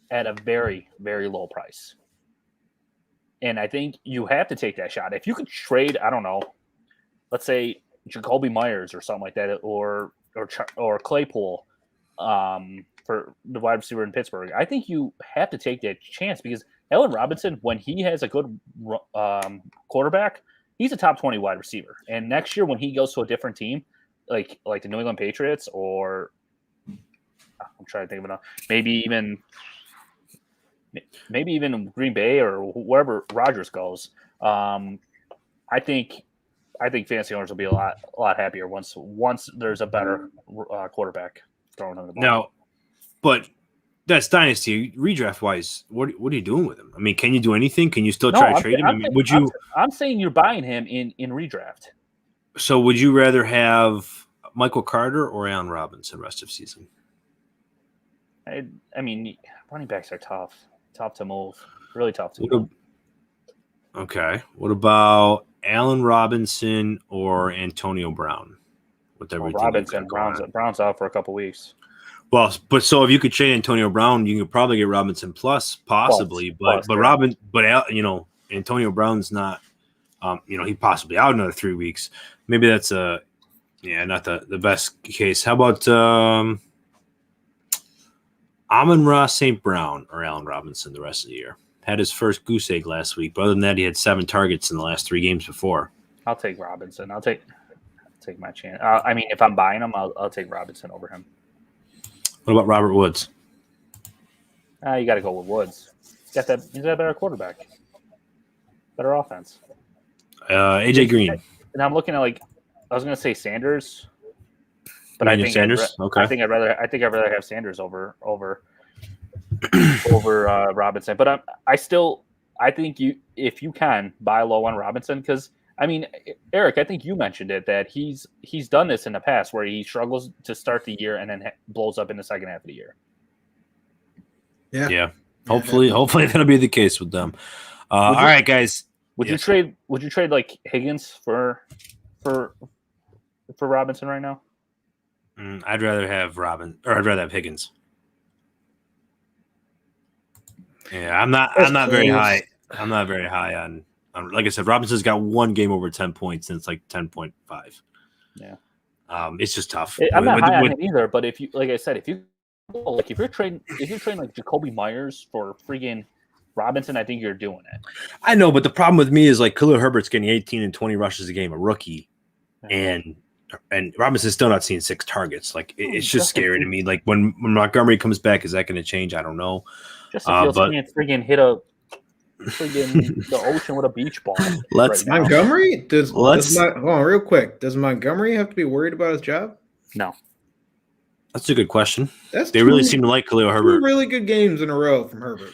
at a very, very low price, and I think you have to take that shot. If you could trade, I don't know, let's say Jacoby Myers or something like that, or Claypool, for the wide receiver in Pittsburgh, I think you have to take that chance because Allen Robinson, when he has a good quarterback, he's a top 20 wide receiver. And next year, when he goes to a different team, like the New England Patriots, or I'm trying to think of it now, maybe even Green Bay or wherever Rodgers goes, I think fantasy owners will be a lot happier once there's a better quarterback throwing on the ball. No, but that's dynasty redraft wise. What are you doing with him? I mean, can you do anything? Can you still try to trade him? I mean, would you? I'm saying you're buying him in redraft. So would you rather have Michael Carter or Allen Robinson rest of season? I mean, running backs are tough to move, really tough to move. Okay, what about Allen Robinson or Antonio Brown? With everything Robinson, Brown's out for a couple weeks. Well, but so if you could trade Antonio Brown, you could probably get Robinson possibly, but Antonio Brown's not, he possibly out another 3 weeks. Maybe that's not the best case. How about Amon-Ra St. Brown or Allen Robinson the rest of the year? Had his first goose egg last week, but other than that, he had 7 targets in the last 3 games before. I'll take Robinson. I'll take my chance. I mean, if I'm buying him, I'll take Robinson over him. What about Robert Woods? You got to go with Woods. He's got a better quarterback, better offense. AJ Green. And I'm looking at I was going to say Sanders, but I think Sanders. Okay. I think I'd rather have Sanders over Robinson. But I think if you can buy low on Robinson, because I mean, Eric, I think you mentioned it that he's done this in the past where he struggles to start the year and then blows up in the second half of the year. Yeah. Hopefully that'll be the case with them. All right, guys. Would you trade like Higgins for Robinson right now? I'd rather have Higgins. Yeah, I'm not very high. I'm not very high on like I said, Robinson's got one game over 10 points and it's like 10.5. Yeah. It's just tough. I'm not high on him either, but if you're trading like Jacoby Myers for freaking Robinson, I think you're doing it. I know, but the problem with me is like Khalil Herbert's getting 18 and 20 rushes a game, a rookie, and and Robinson's still not seeing 6 targets. Like it's just Justin scary to Fields- me. Like when Montgomery comes back, is that going to change? I don't know. Justin Fields but- can't friggin' hit the ocean with a beach ball. Let's right now. Montgomery Let's- hold on real quick. Does Montgomery have to be worried about his job? No. That's a good question. That's They really two- seem to like Khalil two Herbert. really good games in a row from Herbert.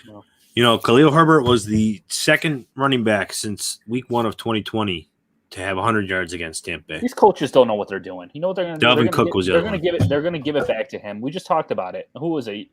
Khalil Herbert was the second running back since week 1 of 2020 to have 100 yards against Tampa Bay. These coaches don't know what they're doing. You know what they're going to do? Dalvin Cook was the They're other going to give it. They're going to give it back to him. We just talked about it. Who was it?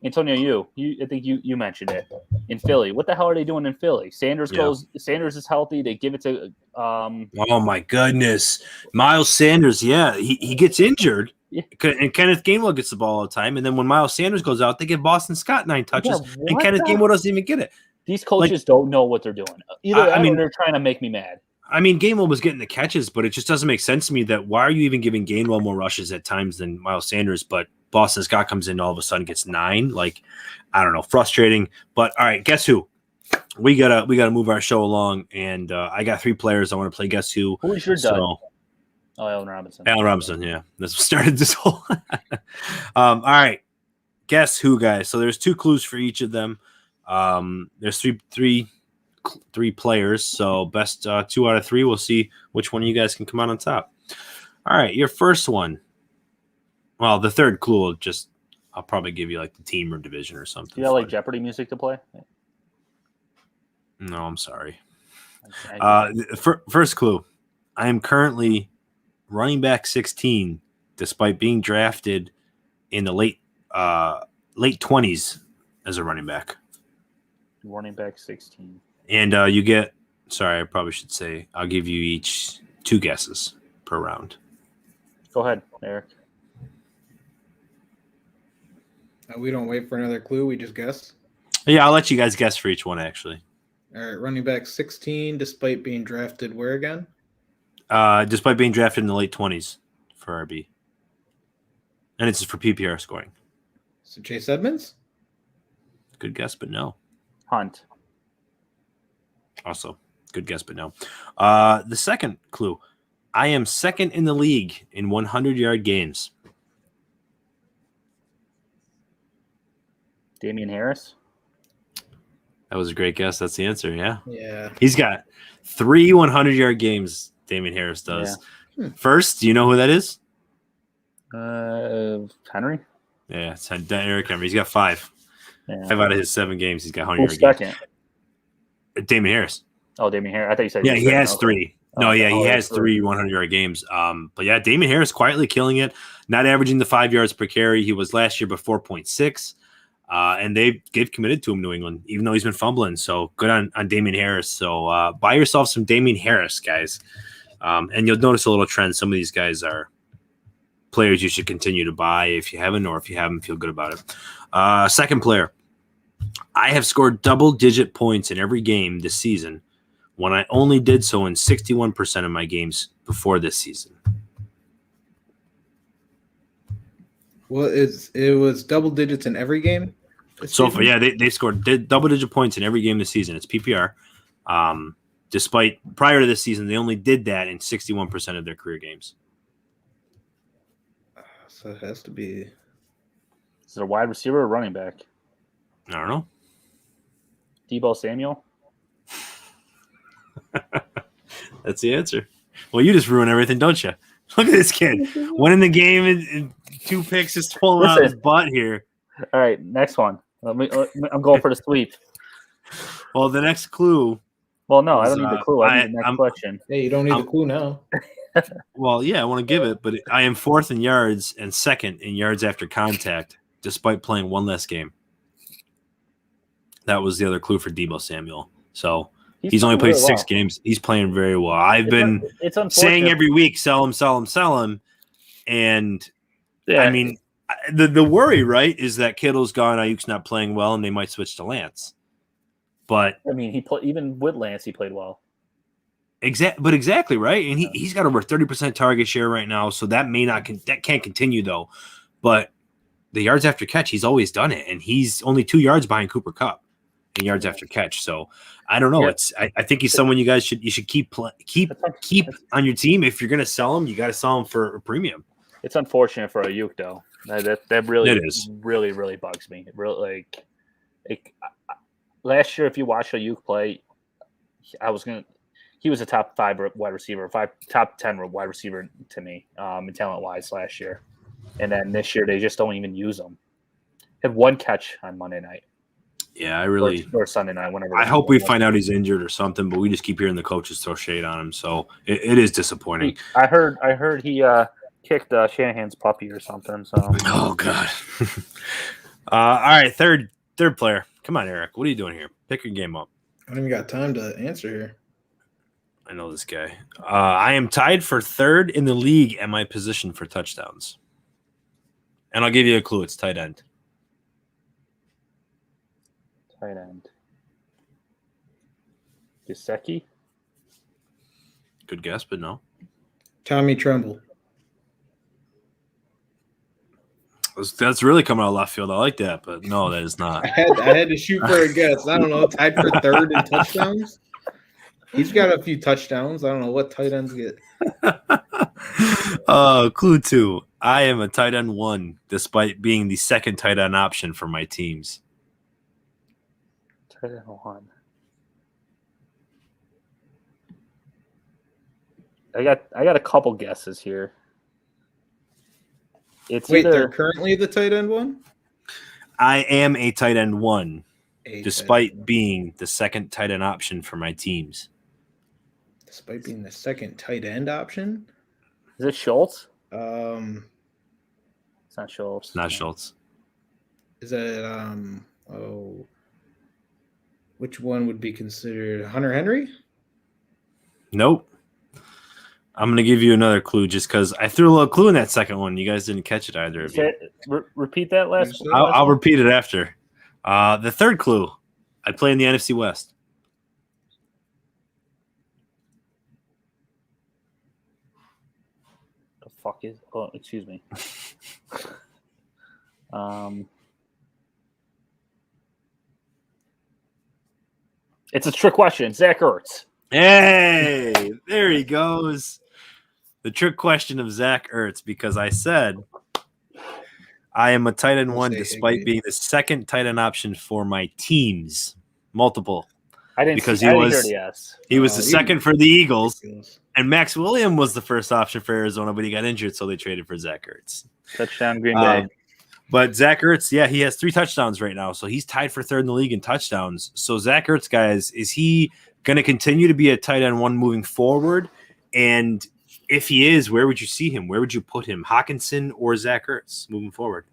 Antonio, I think you mentioned it in Philly. What the hell are they doing in Philly? Sanders is healthy. They give it to Oh my goodness, Miles Sanders. Yeah, he gets injured, and Kenneth Gainwell gets the ball all the time. And then when Miles Sanders goes out, they give Boston Scott 9 touches, and Kenneth Gainwell doesn't even get it. These coaches don't know what they're doing. Either they're trying to make me mad. I mean, Gainwell was getting the catches, but it just doesn't make sense to me that why are you even giving Gainwell more rushes at times than Miles Sanders? But Boston Scott comes in all of a sudden gets 9. Like, I don't know, frustrating. But all right, guess who? We gotta move our show along, and I got 3 players I want to play. Guess who? Who is your dud? So, Allen Robinson. Allen Robinson, yeah, that's what started this whole. All right, guess who, guys? So there's 2 clues for each of them. There's three players, so best 2 out of 3. We'll see which one of you guys can come out on top. All right, your first one. Well, the third clue will I'll probably give you like the team or division or something. You got like Jeopardy music to play? No, I'm sorry. Okay. First clue. I am currently running back 16, despite being drafted in the late 20s as a running back. Running back 16. And you get, sorry, I probably should say, I'll give you each 2 guesses per round. Go ahead, Eric. We don't wait for another clue. We just guess. Yeah, I'll let you guys guess for each one, actually. All right, running back 16, despite being drafted where again? Despite being drafted in the late 20s for RB. And it's for PPR scoring. So Chase Edmonds? Good guess, but no. Hunt. Also, good guess, but no. The second clue. I am second in the league in 100-yard games. Damian Harris. That was a great guess. That's the answer, yeah. Yeah. He's got 3 100-yard games, Damian Harris does. Yeah. First, do you know who that is? Henry. Yeah, it's Eric Henry. He's got 5. Yeah. 5 out of his 7 games, he's got 100-yard Who's games. second? Damian Harris. Oh, Damian Harris. I thought you said. Yeah, he has 3. No, Okay. he has 3 100-yard games. But yeah, Damian Harris quietly killing it, not averaging the 5 yards per carry. He was last year, but 4.6. And they've committed to him, New England, even though he's been fumbling. So good on Damian Harris. So buy yourself some Damian Harris, guys. And you'll notice a little trend. Some of these guys are players you should continue to buy if you haven't, or if you haven't, feel good about it. Second player. I have scored double-digit points in every game this season when I only did so in 61% of my games before this season. Well, it was double digits in every game? So far, yeah, they scored double-digit points in every game this season. It's PPR. Despite prior to this season, they only did that in 61% of their career games. So it has to be. Is it a wide receiver or running back? I don't know. Deebo Samuel. That's the answer. Well, you just ruin everything, don't you? Look at this kid winning the game and 2 picks, just pulling out his butt here. All right, next one. I'm going for the sweep. Well, the next clue. Well, no, I don't need the clue. I need the next I'm- question. Hey, you don't need the clue now. Well, yeah, I want to give it, but I am 4th in yards and 2nd in yards after contact, despite playing 1 less game. That was the other clue for Deebo Samuel. So he's only played 6 games. He's playing very well. I've been It's unfortunate. saying every week, sell him, sell him, sell him. And Yeah, I mean, the worry, right, is that Kittle's gone, Ayuk's not playing well, and they might switch to Lance. But I mean, even with Lance, he played well. exactly right, and he's got over 30% target share right now, so that may not that can't continue though. But the yards after catch, he's always done it, and he's only 2 yards behind Cooper Kupp. in yards after catch. So I don't know. Yeah. I think he's someone you should keep on your team. If you're going to sell him, you got to sell him for a premium. It's unfortunate for Ayuk though. That really It is. really bugs me. It really last year, if you watched Ayuk play, he was a top 5 wide receiver, top 10 wide receiver to me, talent wise last year. And then this year they just don't even use him. Had 1 catch on Monday night. Yeah, I really or Sunday night, whenever. I hope we find out he's injured or something, but we just keep hearing the coaches throw shade on him. So it is disappointing. I heard he kicked Shanahan's puppy or something. So oh god. All right, third player. Come on, Eric. What are you doing here? Pick your game up. I don't even got time to answer here. I know this guy. I am tied for 3rd in the league at my position for touchdowns. And I'll give you a clue. It's tight end. tight end. Gesicki? Good guess, but no. Tommy Tremble. That's really coming out of left field. I like that, but no, that is not. I had to shoot for a guess. I don't know. Tied for 3rd in touchdowns. He's got a few touchdowns. I don't know what tight ends get. Clue 2. I am a tight end 1, despite being the 2nd tight end option for my teams. Tight end 1. I got a couple guesses here. They're currently the tight end 1? I am a tight end 1, despite being the 2nd tight end option for my teams. Despite being the 2nd tight end option? Is it Schultz? It's not Schultz. It's not Schultz. Is that which one would be considered Hunter Henry? Nope. I'm going to give you another clue just because I threw a little clue in that second one. You guys didn't catch it, either of you. Repeat that last one. I'll repeat it after. The third clue, I play in the NFC West. The fuck is? Oh, excuse me. It's a trick question. Zach Ertz. Hey, there he goes. The trick question of Zach Ertz, because I said I am a tight end 1 despite being the 2nd tight end option for my teams. Multiple. I didn't because he was the 2nd for the Eagles, and Max Williams was the first option for Arizona, but he got injured, so they traded for Zach Ertz. Touchdown Green Bay. But Zach Ertz, yeah, he has 3 touchdowns right now, so he's tied for 3rd in the league in touchdowns. So Zach Ertz, guys, is he going to continue to be a tight end 1 moving forward? And if he is, where would you see him? Where would you put him? Hockenson or Zach Ertz moving forward?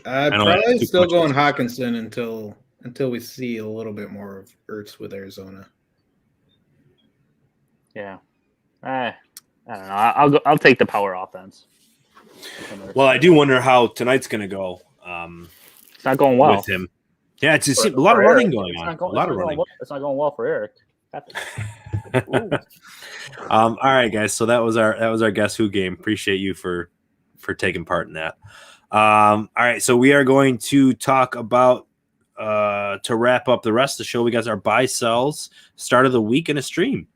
I'd probably still going Hockenson until we see a little bit more of Ertz with Arizona. Yeah. I don't know. I'll take the power offense. Well, I do wonder how tonight's going to go. It's not going well with him. Yeah, it's a lot of running going on. A lot of running. It's not going well for Eric. All right, guys. So that was our Guess Who game. Appreciate you for taking part in that. All right, so we are going to talk about to wrap up the rest of the show. We got our buy sells start of the week in a stream.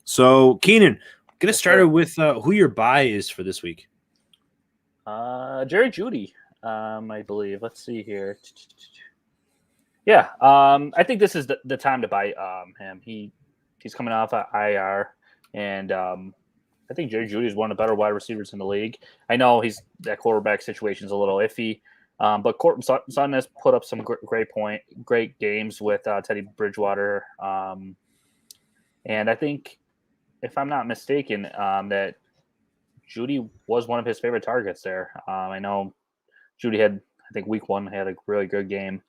So Keenan, get us started with who your buy is for this week. Jerry Jeudy, I believe. Let's see here. Yeah, I think this is the time to buy him. He's coming off IR, and I think Jerry Jeudy is one of the better wide receivers in the league. I know that quarterback situation is a little iffy, but Courtland Sutton has put up some great games with Teddy Bridgewater, and I think, if I'm not mistaken, that Jeudy was one of his favorite targets there. I know Jeudy had, I think week 1 had a really good game,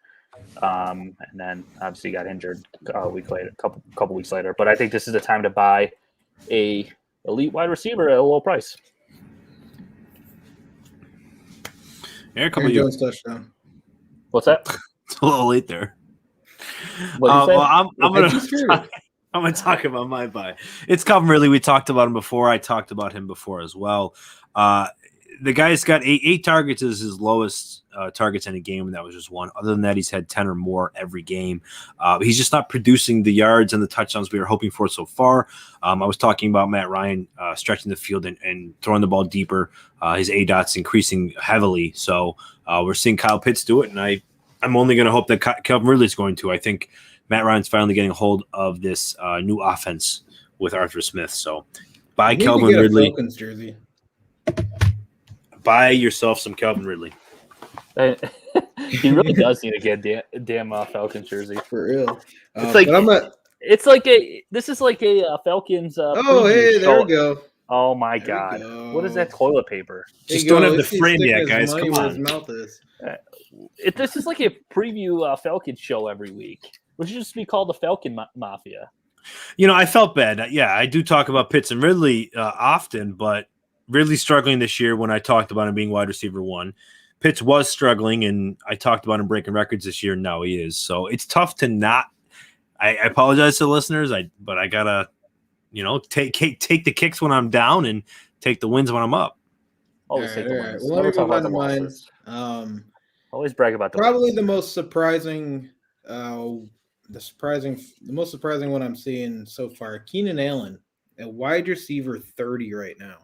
and then obviously got injured a week later, couple weeks later. But I think this is the time to buy a elite wide receiver at a low price. Eric, how about you? Touchdown. What's that? It's a little late there. Well, I'm going to talk about my buy. It's Calvin Ridley. We talked about him before. I talked about him before as well. the guy's got eight targets is his lowest targets in a game, and that was just one. Other than that, he's had 10 or more every game. He's just not producing the yards and the touchdowns we were hoping for so far. I was talking about Matt Ryan stretching the field and throwing the ball deeper. His ADOT's increasing heavily, so we're seeing Kyle Pitts do it, and I'm only going to hope that Calvin Ridley's going to. I think Matt Ryan's finally getting a hold of this new offense with Arthur Smith. So buy Calvin Ridley. Falcons jersey. Buy yourself some Calvin Ridley. He really does need to get damn Falcons jersey For real. It's like this is like a Falcons. Oh, hey, there we go. Oh my God! What is that toilet paper? Just don't have the frame yet, guys. Come on. His mouth is. This is like a preview Falcons show every week. It should just be called the Falcon Mafia. I felt bad. Yeah, I do talk about Pitts and Ridley often, but Ridley struggling this year when I talked about him being wide receiver 1. Pitts was struggling, and I talked about him breaking records this year, and now he is. So it's tough to not – I apologize to the listeners, but I got to, take the kicks when I'm down and take the wins when I'm up. Always take the wins. Well, let me move on to mine. Always brag about the probably wins. The most surprising one I'm seeing so far, Keenan Allen, a wide receiver 30 right now.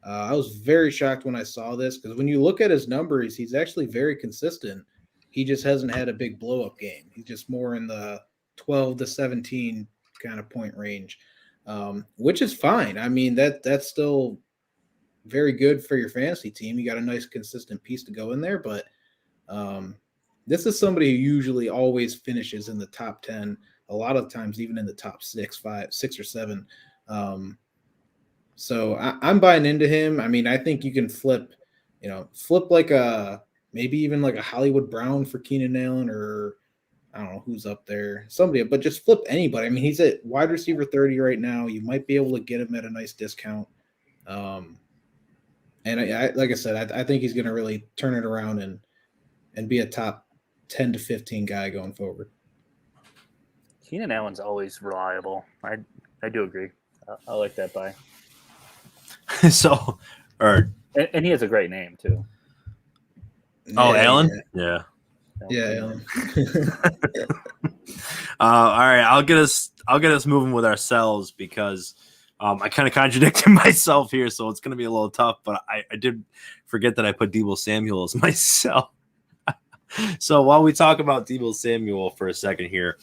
I was very shocked when I saw this because when you look at his numbers, he's actually very consistent. He just hasn't had a big blow-up game. He's just more in the 12 to 17 kind of point range, which is fine. I mean, that's still very good for your fantasy team. You got a nice, consistent piece to go in there, but this is somebody who usually always finishes in the top 10, a lot of times even in the top 6 or 7. So I'm buying into him. I mean, I think you can flip like maybe even like a Hollywood Brown for Keenan Allen, or I don't know who's up there, somebody, but just flip anybody. I mean, he's at wide receiver 30 right now. You might be able to get him at a nice discount. And I like I said, I think he's going to really turn it around and be a top 10 to 15 guy going forward. Keenan Allen's always reliable. I do agree. I like that buy. And he has a great name too. Oh, yeah, Allen? Yeah. Allen. All right, I'll get us moving with ourselves because I kind of contradicted myself here, so it's going to be a little tough. But I did forget that I put Deebo Samuel as myself. So while we talk about Deebo Samuel for a second here,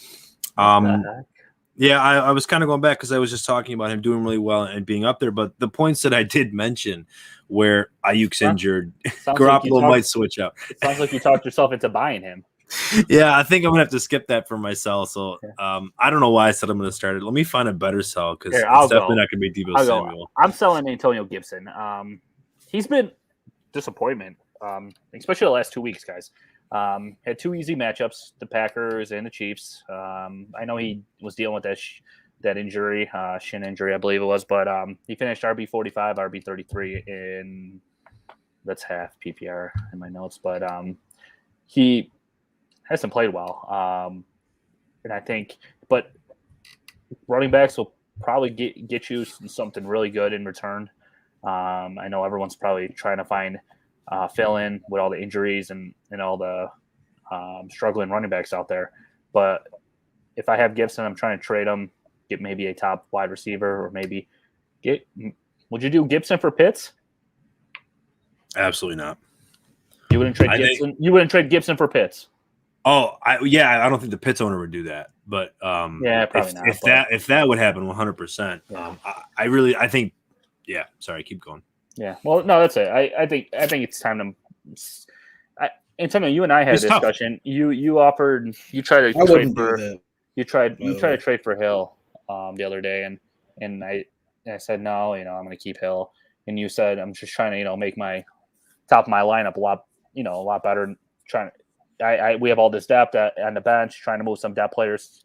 yeah, I was kind of going back because I was just talking about him doing really well and being up there. But the points that I did mention where Ayuk's injured, Garoppolo might switch out. It sounds like you talked yourself into buying him. Yeah, I think I'm going to have to skip that for myself. So I don't know why I said I'm going to start it. Let me find a better sell because it's definitely not going to be Deebo Samuel. I'm selling Antonio Gibson. He's been disappointment, especially the last 2 weeks, guys. Had 2 easy matchups, the Packers and the Chiefs. I know he was dealing with that injury, shin injury, I believe it was, but he finished RB45, RB33 in that's half PPR in my notes, but he hasn't played well. And I think, but running backs will probably get you something really good in return. I know everyone's probably trying to find fill in with all the injuries and all the struggling running backs out there. But if I have Gibson, I'm trying to trade him, get maybe a top wide receiver, or maybe would you do Gibson for Pitts? Absolutely not. You wouldn't trade Gibson? You wouldn't trade Gibson for Pitts? Oh, I don't think the Pitts owner would do that. But yeah, probably not. If that would happen 100%, I think, yeah, sorry, keep going. Yeah, well, no, that's it. I think it's time to. Antonio, you and I had a discussion. Tough. You offered. You tried to trade for. You tried to trade for Hill the other day, and I said no. I'm going to keep Hill, and you said I'm just trying to make my top of my lineup a lot better. We have all this depth on the bench, trying to move some depth players,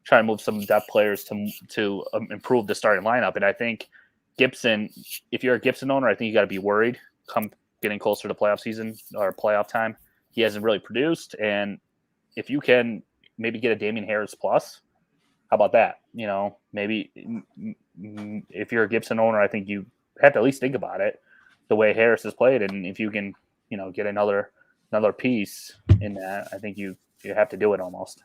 to improve the starting lineup, and I think. Gibson, if you're a Gibson owner, I think you got to be worried come getting closer to playoff season or playoff time. He hasn't really produced. And if you can maybe get a Damian Harris plus, how about that? Maybe if you're a Gibson owner, I think you have to at least think about it. the way Harris has played, and if you can, get another piece in that, I think you have to do it almost.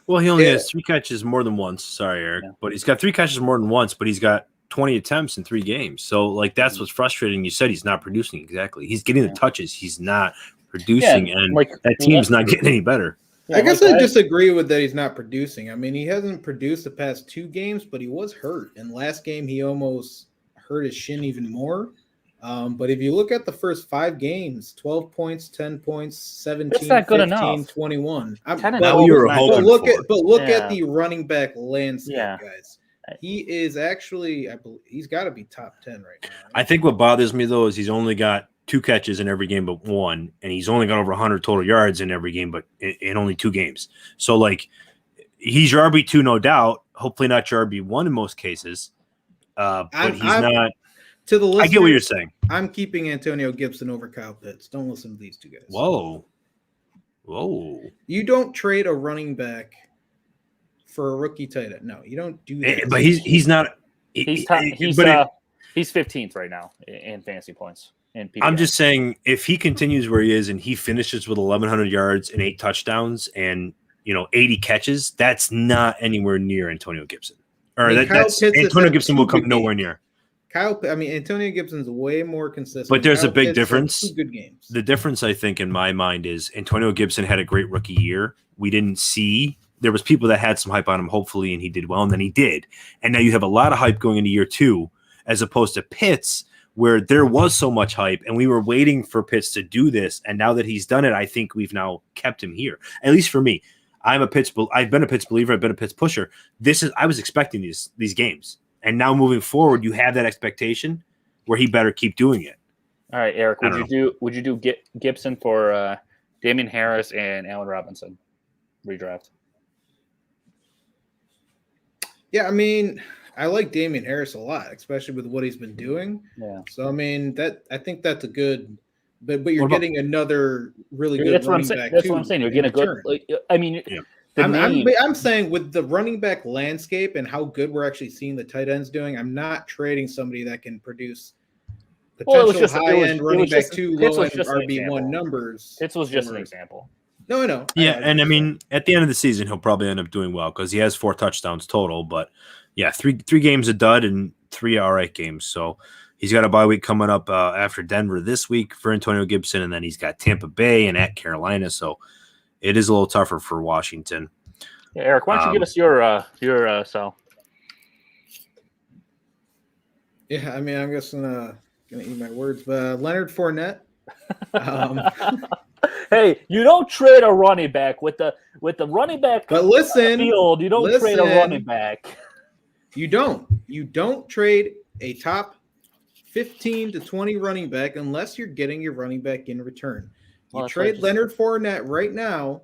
Well, he only has 3 catches more than once. Sorry, Eric, but he's got 3 catches more than once, but he's got 20 attempts in 3 games. So, like, that's what's frustrating. You said he's not producing exactly. He's getting the touches. He's not producing, and like that team's not getting any better. I guess I disagree with that he's not producing. I mean, he hasn't produced the past 2 games, but he was hurt. And last game, he almost hurt his shin even more. But if you look at the first 5 games, 12 points, 10 points, 17, that's not good 15, enough. 21. But look at the running back landscape, guys. He is actually, I believe, he's got to be top 10 right now. Right? I think what bothers me, though, is he's only got 2 catches in every game but 1, and he's only got over 100 total yards in every game but in only 2 games. So, like, he's your RB2, no doubt. Hopefully not your RB1 in most cases. But he's not. To the listeners, I get what you're saying. I'm keeping Antonio Gibson over Kyle Pitts. Don't listen to these 2 guys. Whoa. You don't trade a running back for a rookie tight end. No, you don't do that. But he's not. He's 15th right now in fantasy points. I'm just saying, if he continues where he is and he finishes with 1,100 yards and 8 touchdowns and 80 catches, that's not anywhere near Antonio Gibson. Or Antonio Gibson will come nowhere near. Antonio Gibson's way more consistent. But there's a big difference. 2 good games. The difference, I think, in my mind, is Antonio Gibson had a great rookie year. We didn't see. There was people that had some hype on him, hopefully, and he did well, and then he did. And now you have a lot of hype going into year 2, as opposed to Pitts, where there was so much hype, and we were waiting for Pitts to do this. And now that he's done it, I think we've now kept him here. At least for me, I've been a Pitts believer. I've been a Pitts pusher. I was expecting these games, and now moving forward, you have that expectation where he better keep doing it. All right, Eric, would you do Gibson for Damian Harris and Allen Robinson redraft? Yeah, I mean, I like Damian Harris a lot, especially with what he's been doing. Yeah. So I mean, I think that's a good, but you're getting another really good running back. That's what I'm saying. You're getting a good. I'm saying with the running back landscape and how good we're actually seeing the tight ends doing, I'm not trading somebody that can produce potential high-end running back 2, low-end RB1 numbers. Pitts was just an example. No, I know. Yeah, and I mean, at the end of the season, he'll probably end up doing well because he has 4 touchdowns total. But yeah, three games a dud and 3 all right games. So he's got a bye week coming up after Denver this week for Antonio Gibson, and then he's got Tampa Bay and at Carolina. So it is a little tougher for Washington. Yeah, Eric, why don't you give us your sell? Yeah, I mean, I'm just gonna eat my words, but Leonard Fournette. Hey, you don't trade a running back with the running back. But listen, field. You don't trade a running back. You don't trade a top 15 to 20 running back unless you're getting your running back in return. You trade Leonard Fournette right now,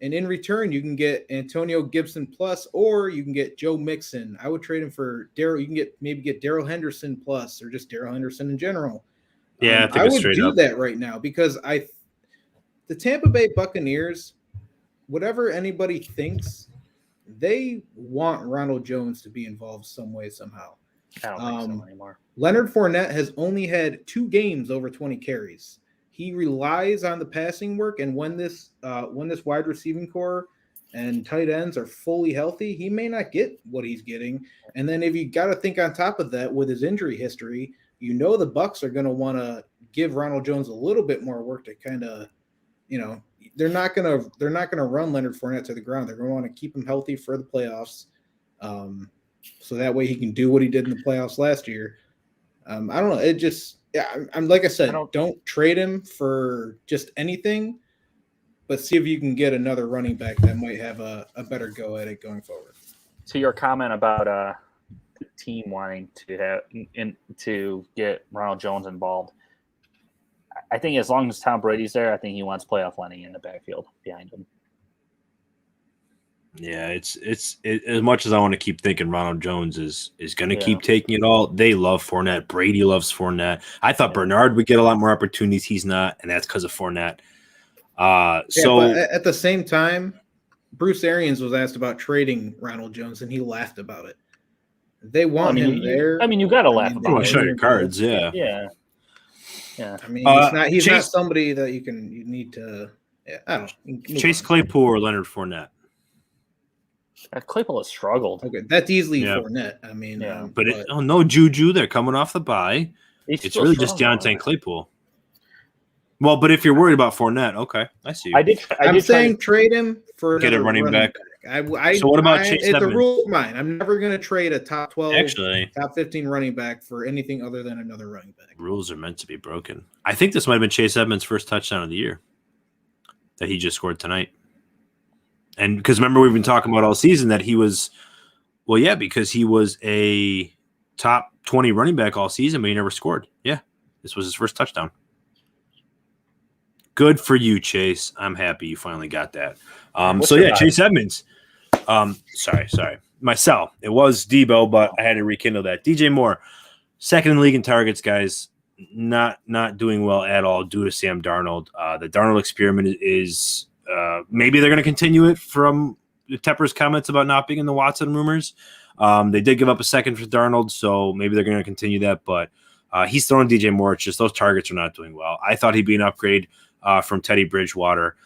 and in return you can get Antonio Gibson plus, or you can get Joe Mixon. I would trade him for Daryl. You can maybe get Darrell Henderson plus, or just Darrell Henderson in general. Yeah, I would do that right now because the Tampa Bay Buccaneers, whatever anybody thinks, they want Ronald Jones to be involved some way, somehow. I don't think so anymore. Leonard Fournette has only had 2 games over 20 carries. He relies on the passing work, and when this wide receiving core and tight ends are fully healthy, he may not get what he's getting. And then if you got to think on top of that with his injury history, the Bucs are going to want to give Ronald Jones a little bit more work to kind of, they're not going to run Leonard Fournette to the ground. They're going to want to keep him healthy for the playoffs, so that way he can do what he did in the playoffs last year. I don't know. It just, I'm like I said, don't trade him for just anything, but see if you can get another running back that might have a better go at it going forward. To your comment about the team wanting to get Ronald Jones involved, I think as long as Tom Brady's there, I think he wants playoff Lenny in the backfield behind him. Yeah, it's as much as I want to keep thinking Ronald Jones is going to keep taking it all. They love Fournette. Brady loves Fournette. I thought Bernard would get a lot more opportunities. He's not, and that's because of Fournette. But at the same time, Bruce Arians was asked about trading Ronald Jones, and he laughed about it. They want him there. You got to laugh about it. Show your cards, yeah. Yeah. Yeah. I mean, he's not Chase- somebody that you need to. Yeah, I don't know. Chase Claypool or Leonard Fournette. Claypool has struggled. Okay, that's easily Yeah. Fournette. I mean, Yeah. But no Juju. They're coming off the bye. He's It's still really just struggling. Deontay and Claypool. Well, but if you're worried about Fournette, okay, I see you. I'm saying trade him for Get a another running back. So what about Chase It's a Edmonds? rule of mine. I'm never going to trade a top 12, Actually, top 15 running back for anything other than another running back. rules are meant to be broken. I think this might have been Chase Edmonds' first touchdown of the year that he just scored tonight. And because remember, we've been talking about all season that he was, well, yeah, because he was a top 20 running back all season, but he never scored. Yeah, this was his first touchdown. Good for you, Chase. I'm happy you finally got that. So yeah, Chase Edmonds. Sorry. My sell. It was Debo, but I had to rekindle that. DJ Moore, second in the league in targets, guys. Not doing well at all due to Sam Darnold. The Darnold experiment is maybe they're going to continue it from Tepper's comments about not being in the Watson rumors. They did give up a second for Darnold, so maybe they're going to continue that. But he's throwing DJ Moore. It's just those targets are not doing well. I thought he'd be an upgrade from Teddy Bridgewater.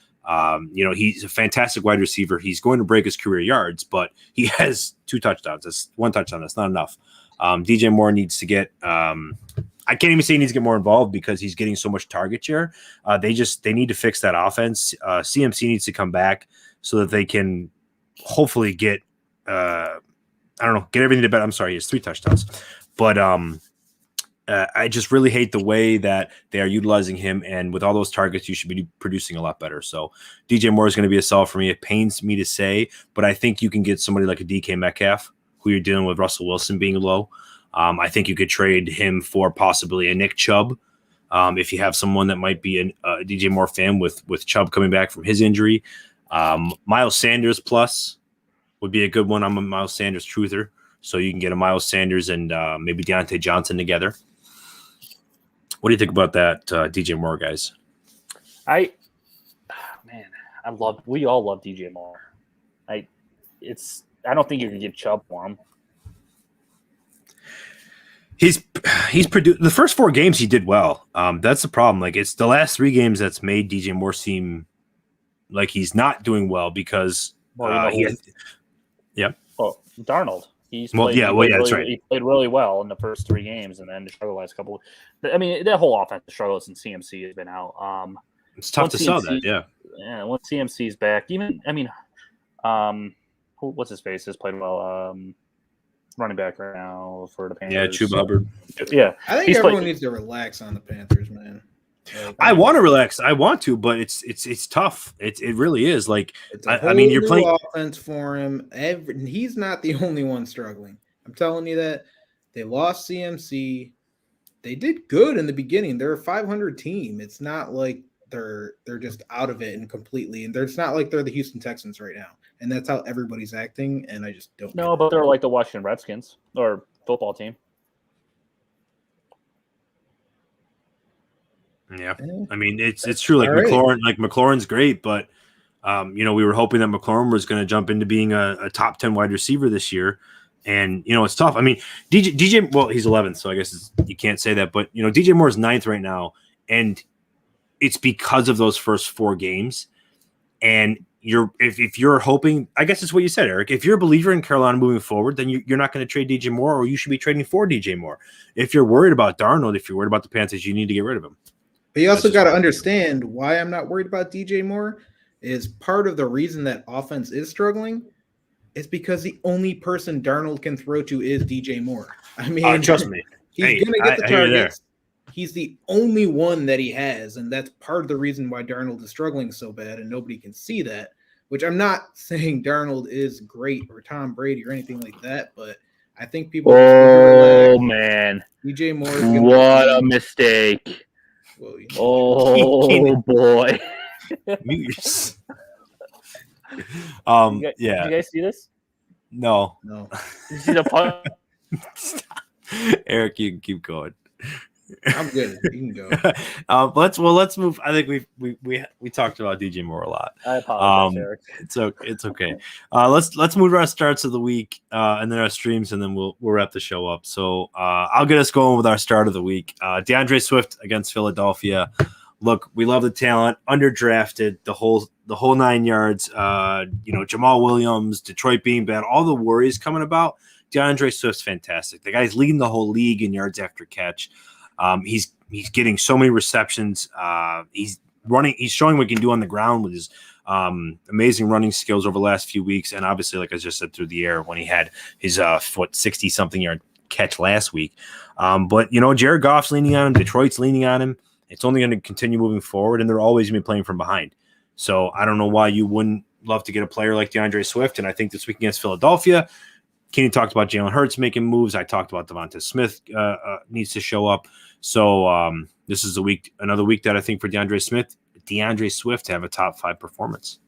He's a fantastic wide receiver. He's going to break his career yards, but he has 2 touchdowns. That's 1 touchdown. That's not enough. DJ Moore needs to get I can't even say he needs to get more involved because he's getting so much target share. They need to fix that offense. CMC needs to come back so that they can hopefully get get everything to bed. I'm sorry, he has 3 touchdowns. But I just really hate the way that they are utilizing him. And with all those targets, you should be producing a lot better. So DJ Moore is going to be a sell for me. It pains me to say, but I think you can get somebody like a DK Metcalf, who you're dealing with Russell Wilson being low. I think you could trade him for possibly a Nick Chubb. If you have someone that might be a DJ Moore fan with Chubb coming back from his injury. Miles Sanders plus would be a good one. I'm a Miles Sanders truther. So you can get a Miles Sanders and maybe Deontay Johnson together. What do you think about that, DJ Moore, guys? We all love DJ Moore. I don't think you can give Chubb for him. He's produced the first 4 games he did well. That's the problem. Like it's the last 3 games that's made DJ Moore seem like he's not doing well because Darnold. That's right. He played really well in the first 3 games, and then struggled the last couple. I mean, that whole offense struggles since CMC has been out. It's tough to sell that. Yeah. Yeah. Once CMC's back, what's his face has played well. Running back right now for the Panthers. Yeah, Chuba Hubbard. Yeah, I think everyone needs to relax on the Panthers, man. I want to relax. I want to, but it's tough. It really is. Like you're playing offense for him. He's not the only one struggling. I'm telling you that. They lost CMC. They did good in the beginning. They're a 500 team. It's not like they're just out of it and completely. And it's not like they're the Houston Texans right now. And that's how everybody's acting. And I just don't. No, but they're like the Washington Redskins or football team. Yeah, I mean it's true. Like McLaurin's great, but we were hoping that McLaurin was going to jump into being a top 10 wide receiver this year, and it's tough. I mean DJ, well, he's 11th, so I guess you can't say that, but DJ Moore's 9th right now, and it's because of those first 4 games, and if you're hoping, I guess it's what you said, Eric. If you're a believer in Carolina moving forward, then you're not going to trade DJ Moore, or you should be trading for DJ Moore. If you're worried about Darnold, if you're worried about the Panthers, you need to get rid of him. But you also got to understand why I'm not worried about DJ Moore is part of the reason that offense is struggling is because the only person Darnold can throw to is DJ Moore. I mean, trust me, he's going to get the targets. He's the only one that he has, and that's part of the reason why Darnold is struggling so bad, and nobody can see that, which I'm not saying Darnold is great or Tom Brady or anything like that, but I think people man. DJ Moore is what a mistake. Well, boy. Yeah. Did you guys see this? No. Did you see the punt? Eric, you can keep going. I'm good. You can go. Let's move. I think we talked about DJ Moore a lot. I apologize, Eric. It's okay. Let's move to our starts of the week, and then our streams, and then we'll wrap the show up. So I'll get us going with our start of the week. DeAndre Swift against Philadelphia. Look, we love the talent, underdrafted, the whole 9 yards. Jamal Williams, Detroit being bad, all the worries coming about. DeAndre Swift's fantastic. The guy's leading the whole league in yards after catch. He's getting so many receptions. He's showing what he can do on the ground with his amazing running skills over the last few weeks. And obviously, like I just said, through the air when he had his 60-something yard catch last week. But Jared Goff's leaning on him. Detroit's leaning on him. It's only going to continue moving forward, and they're always going to be playing from behind. So I don't know why you wouldn't love to get a player like DeAndre Swift. And I think this week against Philadelphia, Kenny talked about Jalen Hurts making moves. I talked about Devonta Smith needs to show up. So this is another week that I think for DeAndre Swift to have a top 5 performance.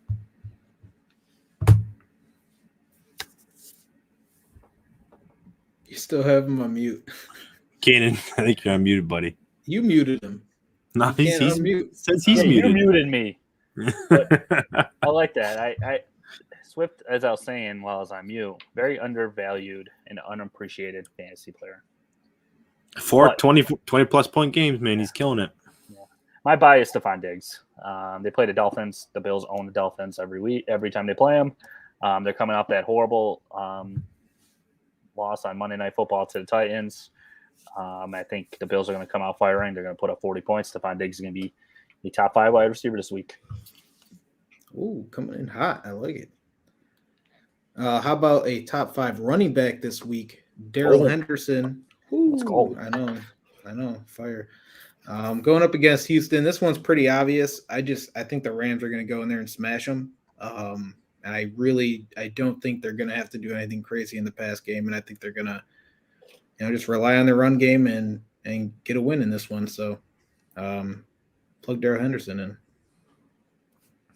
You still have him on mute. Kanan, I think you're unmuted, buddy. You muted him. No, he's muted. You muted me. I like that. I Swift, as I was saying while I was on mute, very undervalued and unappreciated fantasy player. 20-plus point games, man. He's killing it. Yeah. My buy is Stephon Diggs. They play the Dolphins. The Bills own the Dolphins every time they play them. They're coming off that horrible loss on Monday Night Football to the Titans. I think the Bills are going to come out firing. They're going to put up 40 points. Stephon Diggs is going to be the top 5 wide receiver this week. Ooh, coming in hot. I like it. How about a top 5 running back this week? Darrell Henderson. Ooh, let's go. I know. Fire. Going up against Houston. This one's pretty obvious. I think the Rams are going to go in there and smash them. And I don't think they're going to have to do anything crazy in the pass game. And I think they're going to, just rely on their run game and get a win in this one. So plug Darrell Henderson in.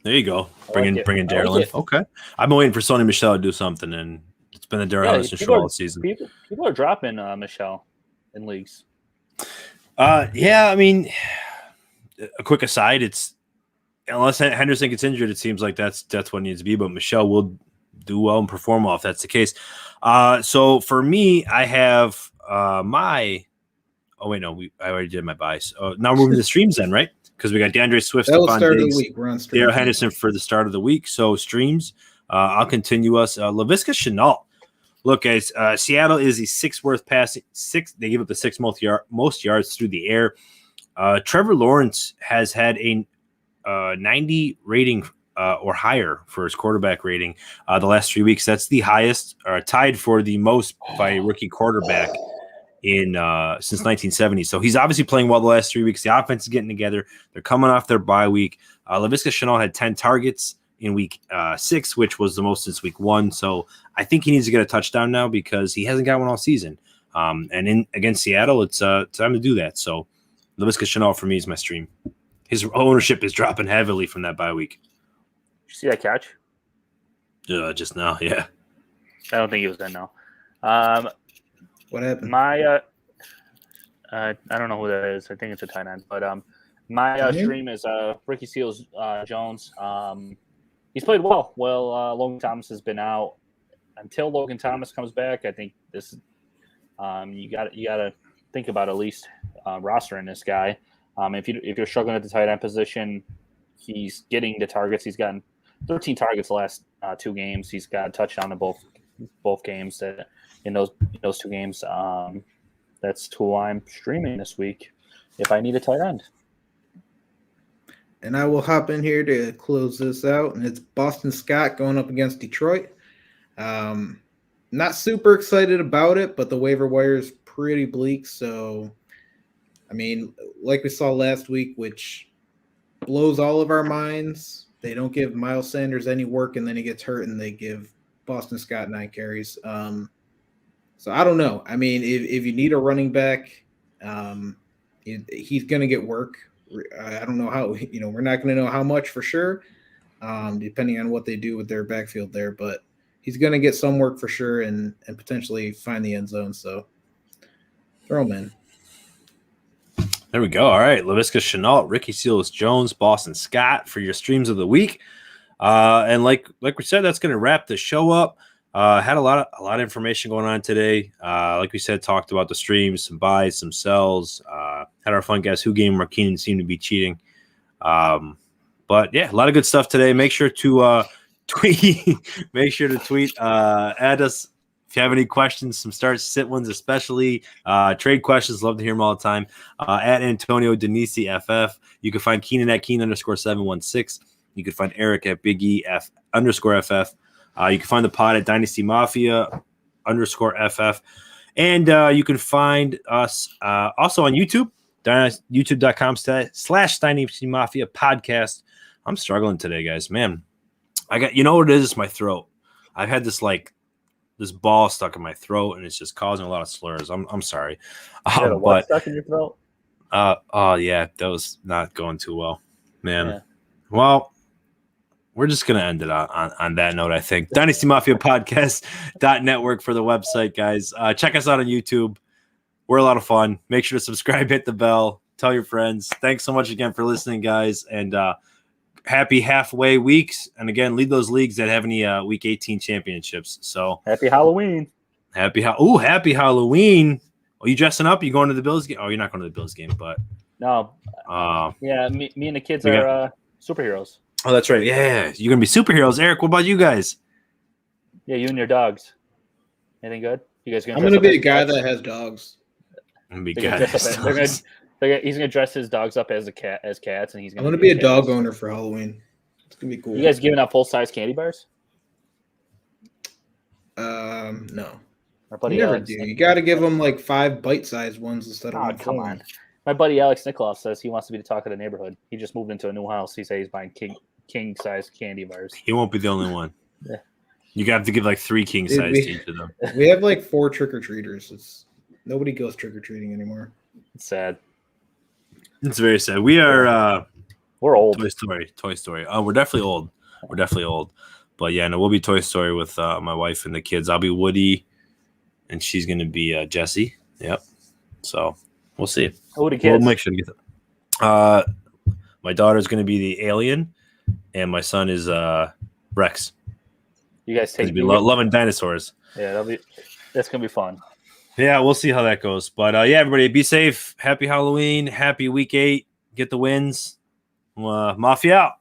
There you go. Bringing Darrell in. Okay. I've been waiting for Sony Michel to do something, and it's been the Darrell Henderson show all season. People are dropping Michel in leagues. Yeah, I mean, a quick aside, it's unless Henderson gets injured, it seems like that's what it needs to be. But Michel will do well and perform well if that's the case. So for me, I have my. Oh wait, no, I already did my buys. Now we're moving to the streams then, right? Because we got DeAndre Swift, Stephon Diggs, Darrell Henderson for the start of the week. So streams, I'll continue us. Laviska Shenault. Look, guys, Seattle is the 6th worst passing. They give up the 6th most yards through the air. Trevor Lawrence has had a 90 rating or higher for his quarterback rating the last 3 weeks. That's the highest, tied for the most by a rookie quarterback since 1970. So he's obviously playing well the last 3 weeks. The offense is getting together. They're coming off their bye week. Laviska Shenault had 10 targets in week 6, which was the most since week 1. So I think he needs to get a touchdown now because he hasn't got one all season. And against Seattle, it's time to do that. So Laviska Shenault for me is my stream. His ownership is dropping heavily from that bye week. Did you see that catch? Just now, yeah. I don't think he was in now. What happened? I don't know who that is. I think it's a tight end. But my stream is Ricky Seals-Jones. He's played well. Logan Thomas has been out. Until Logan Thomas comes back, I think this you got to think about at least rostering this guy. If you're struggling at the tight end position, he's getting the targets. He's gotten 13 targets the last 2 games. He's got a touchdown in both games. In those 2 games, that's who I'm streaming this week if I need a tight end. And I will hop in here to close this out. And it's Boston Scott going up against Detroit. Not super excited about it, but the waiver wire is pretty bleak. So, I mean, like we saw last week, which blows all of our minds. They don't give Miles Sanders any work, and then he gets hurt, and they give Boston Scott 9 carries. So I don't know. I mean, if you need a running back, he's going to get work. I don't know how, we're not going to know how much for sure, depending on what they do with their backfield there, but he's going to get some work for sure and potentially find the end zone. So throw him in. There we go. All right. LaVisca Chenault, Ricky Seals Jones, Boston Scott for your streams of the week. And like we said, that's going to wrap the show up. Had a lot of information going on today. Like we said, talked about the streams, some buys, some sells. Had our fun guess who game where Keenan seemed to be cheating. But yeah, a lot of good stuff today. Make sure to tweet. Make sure to tweet. Add us if you have any questions, some start sit ones, especially trade questions. Love to hear them all the time. At Antonio Denisi FF. You can find Keenan at Keen_716. You can find Eric at Big E F_FF. You can find the pod at Dynasty Mafia _FF. And you can find us also on YouTube, youtube.com/Dynasty Mafia podcast. I'm struggling today, guys. Man, I got, you know what it is? It's my throat. I've had this ball stuck in my throat, and it's just causing a lot of slurs. I'm sorry. What stuck in your throat? Oh yeah, that was not going too well, man. Yeah. Well, we're just going to end it on that note, I think. Dynasty Mafia Podcast.network for the website, guys. Check us out on YouTube. We're a lot of fun. Make sure to subscribe, hit the bell, tell your friends. Thanks so much again for listening, guys. And happy halfway weeks. And again, lead those leagues that have any Week 18 championships. So happy Halloween. Happy Halloween. Are you dressing up? You going to the Bills game? Oh, you're not going to the Bills game, but. No. Yeah, me and the kids are superheroes. Oh, that's right. Yeah, you're gonna be superheroes, Eric. What about you guys? Yeah, you and your dogs. Anything good? You guys gonna? I'm gonna be a guy that has dogs. I'm gonna be he's gonna dress his dogs up as cats, and he's gonna. I'm gonna be a dog owner for Halloween. It's gonna be cool. You guys giving out full-size candy bars? No. Our buddy You never Alex. do. You got to give them like 5 bite-sized ones instead of Oh, one come full on. one. My buddy Alex Nikoloff says he wants to be the talk of the neighborhood. He just moved into a new house. He says he's buying king-size candy bars. He won't be the only one. Yeah. You got to give like 3 king size to each of them. We have like 4 trick-or-treaters. Nobody goes trick-or-treating anymore. It's sad. It's very sad. We are We're old. Toy Story. Oh, we're definitely old. But yeah, no, we'll be Toy Story with my wife and the kids. I'll be Woody, and she's gonna be Jessie. Yep. So we'll see. Who are the kids? We'll make sure to get that. My daughter's gonna be the alien, and my son is Rex. You guys take He'll be loving dinosaurs. Yeah, that's gonna be fun. Yeah, we'll see how that goes. But yeah, everybody, be safe. Happy Halloween. Happy Week 8. Get the wins. Mafia out.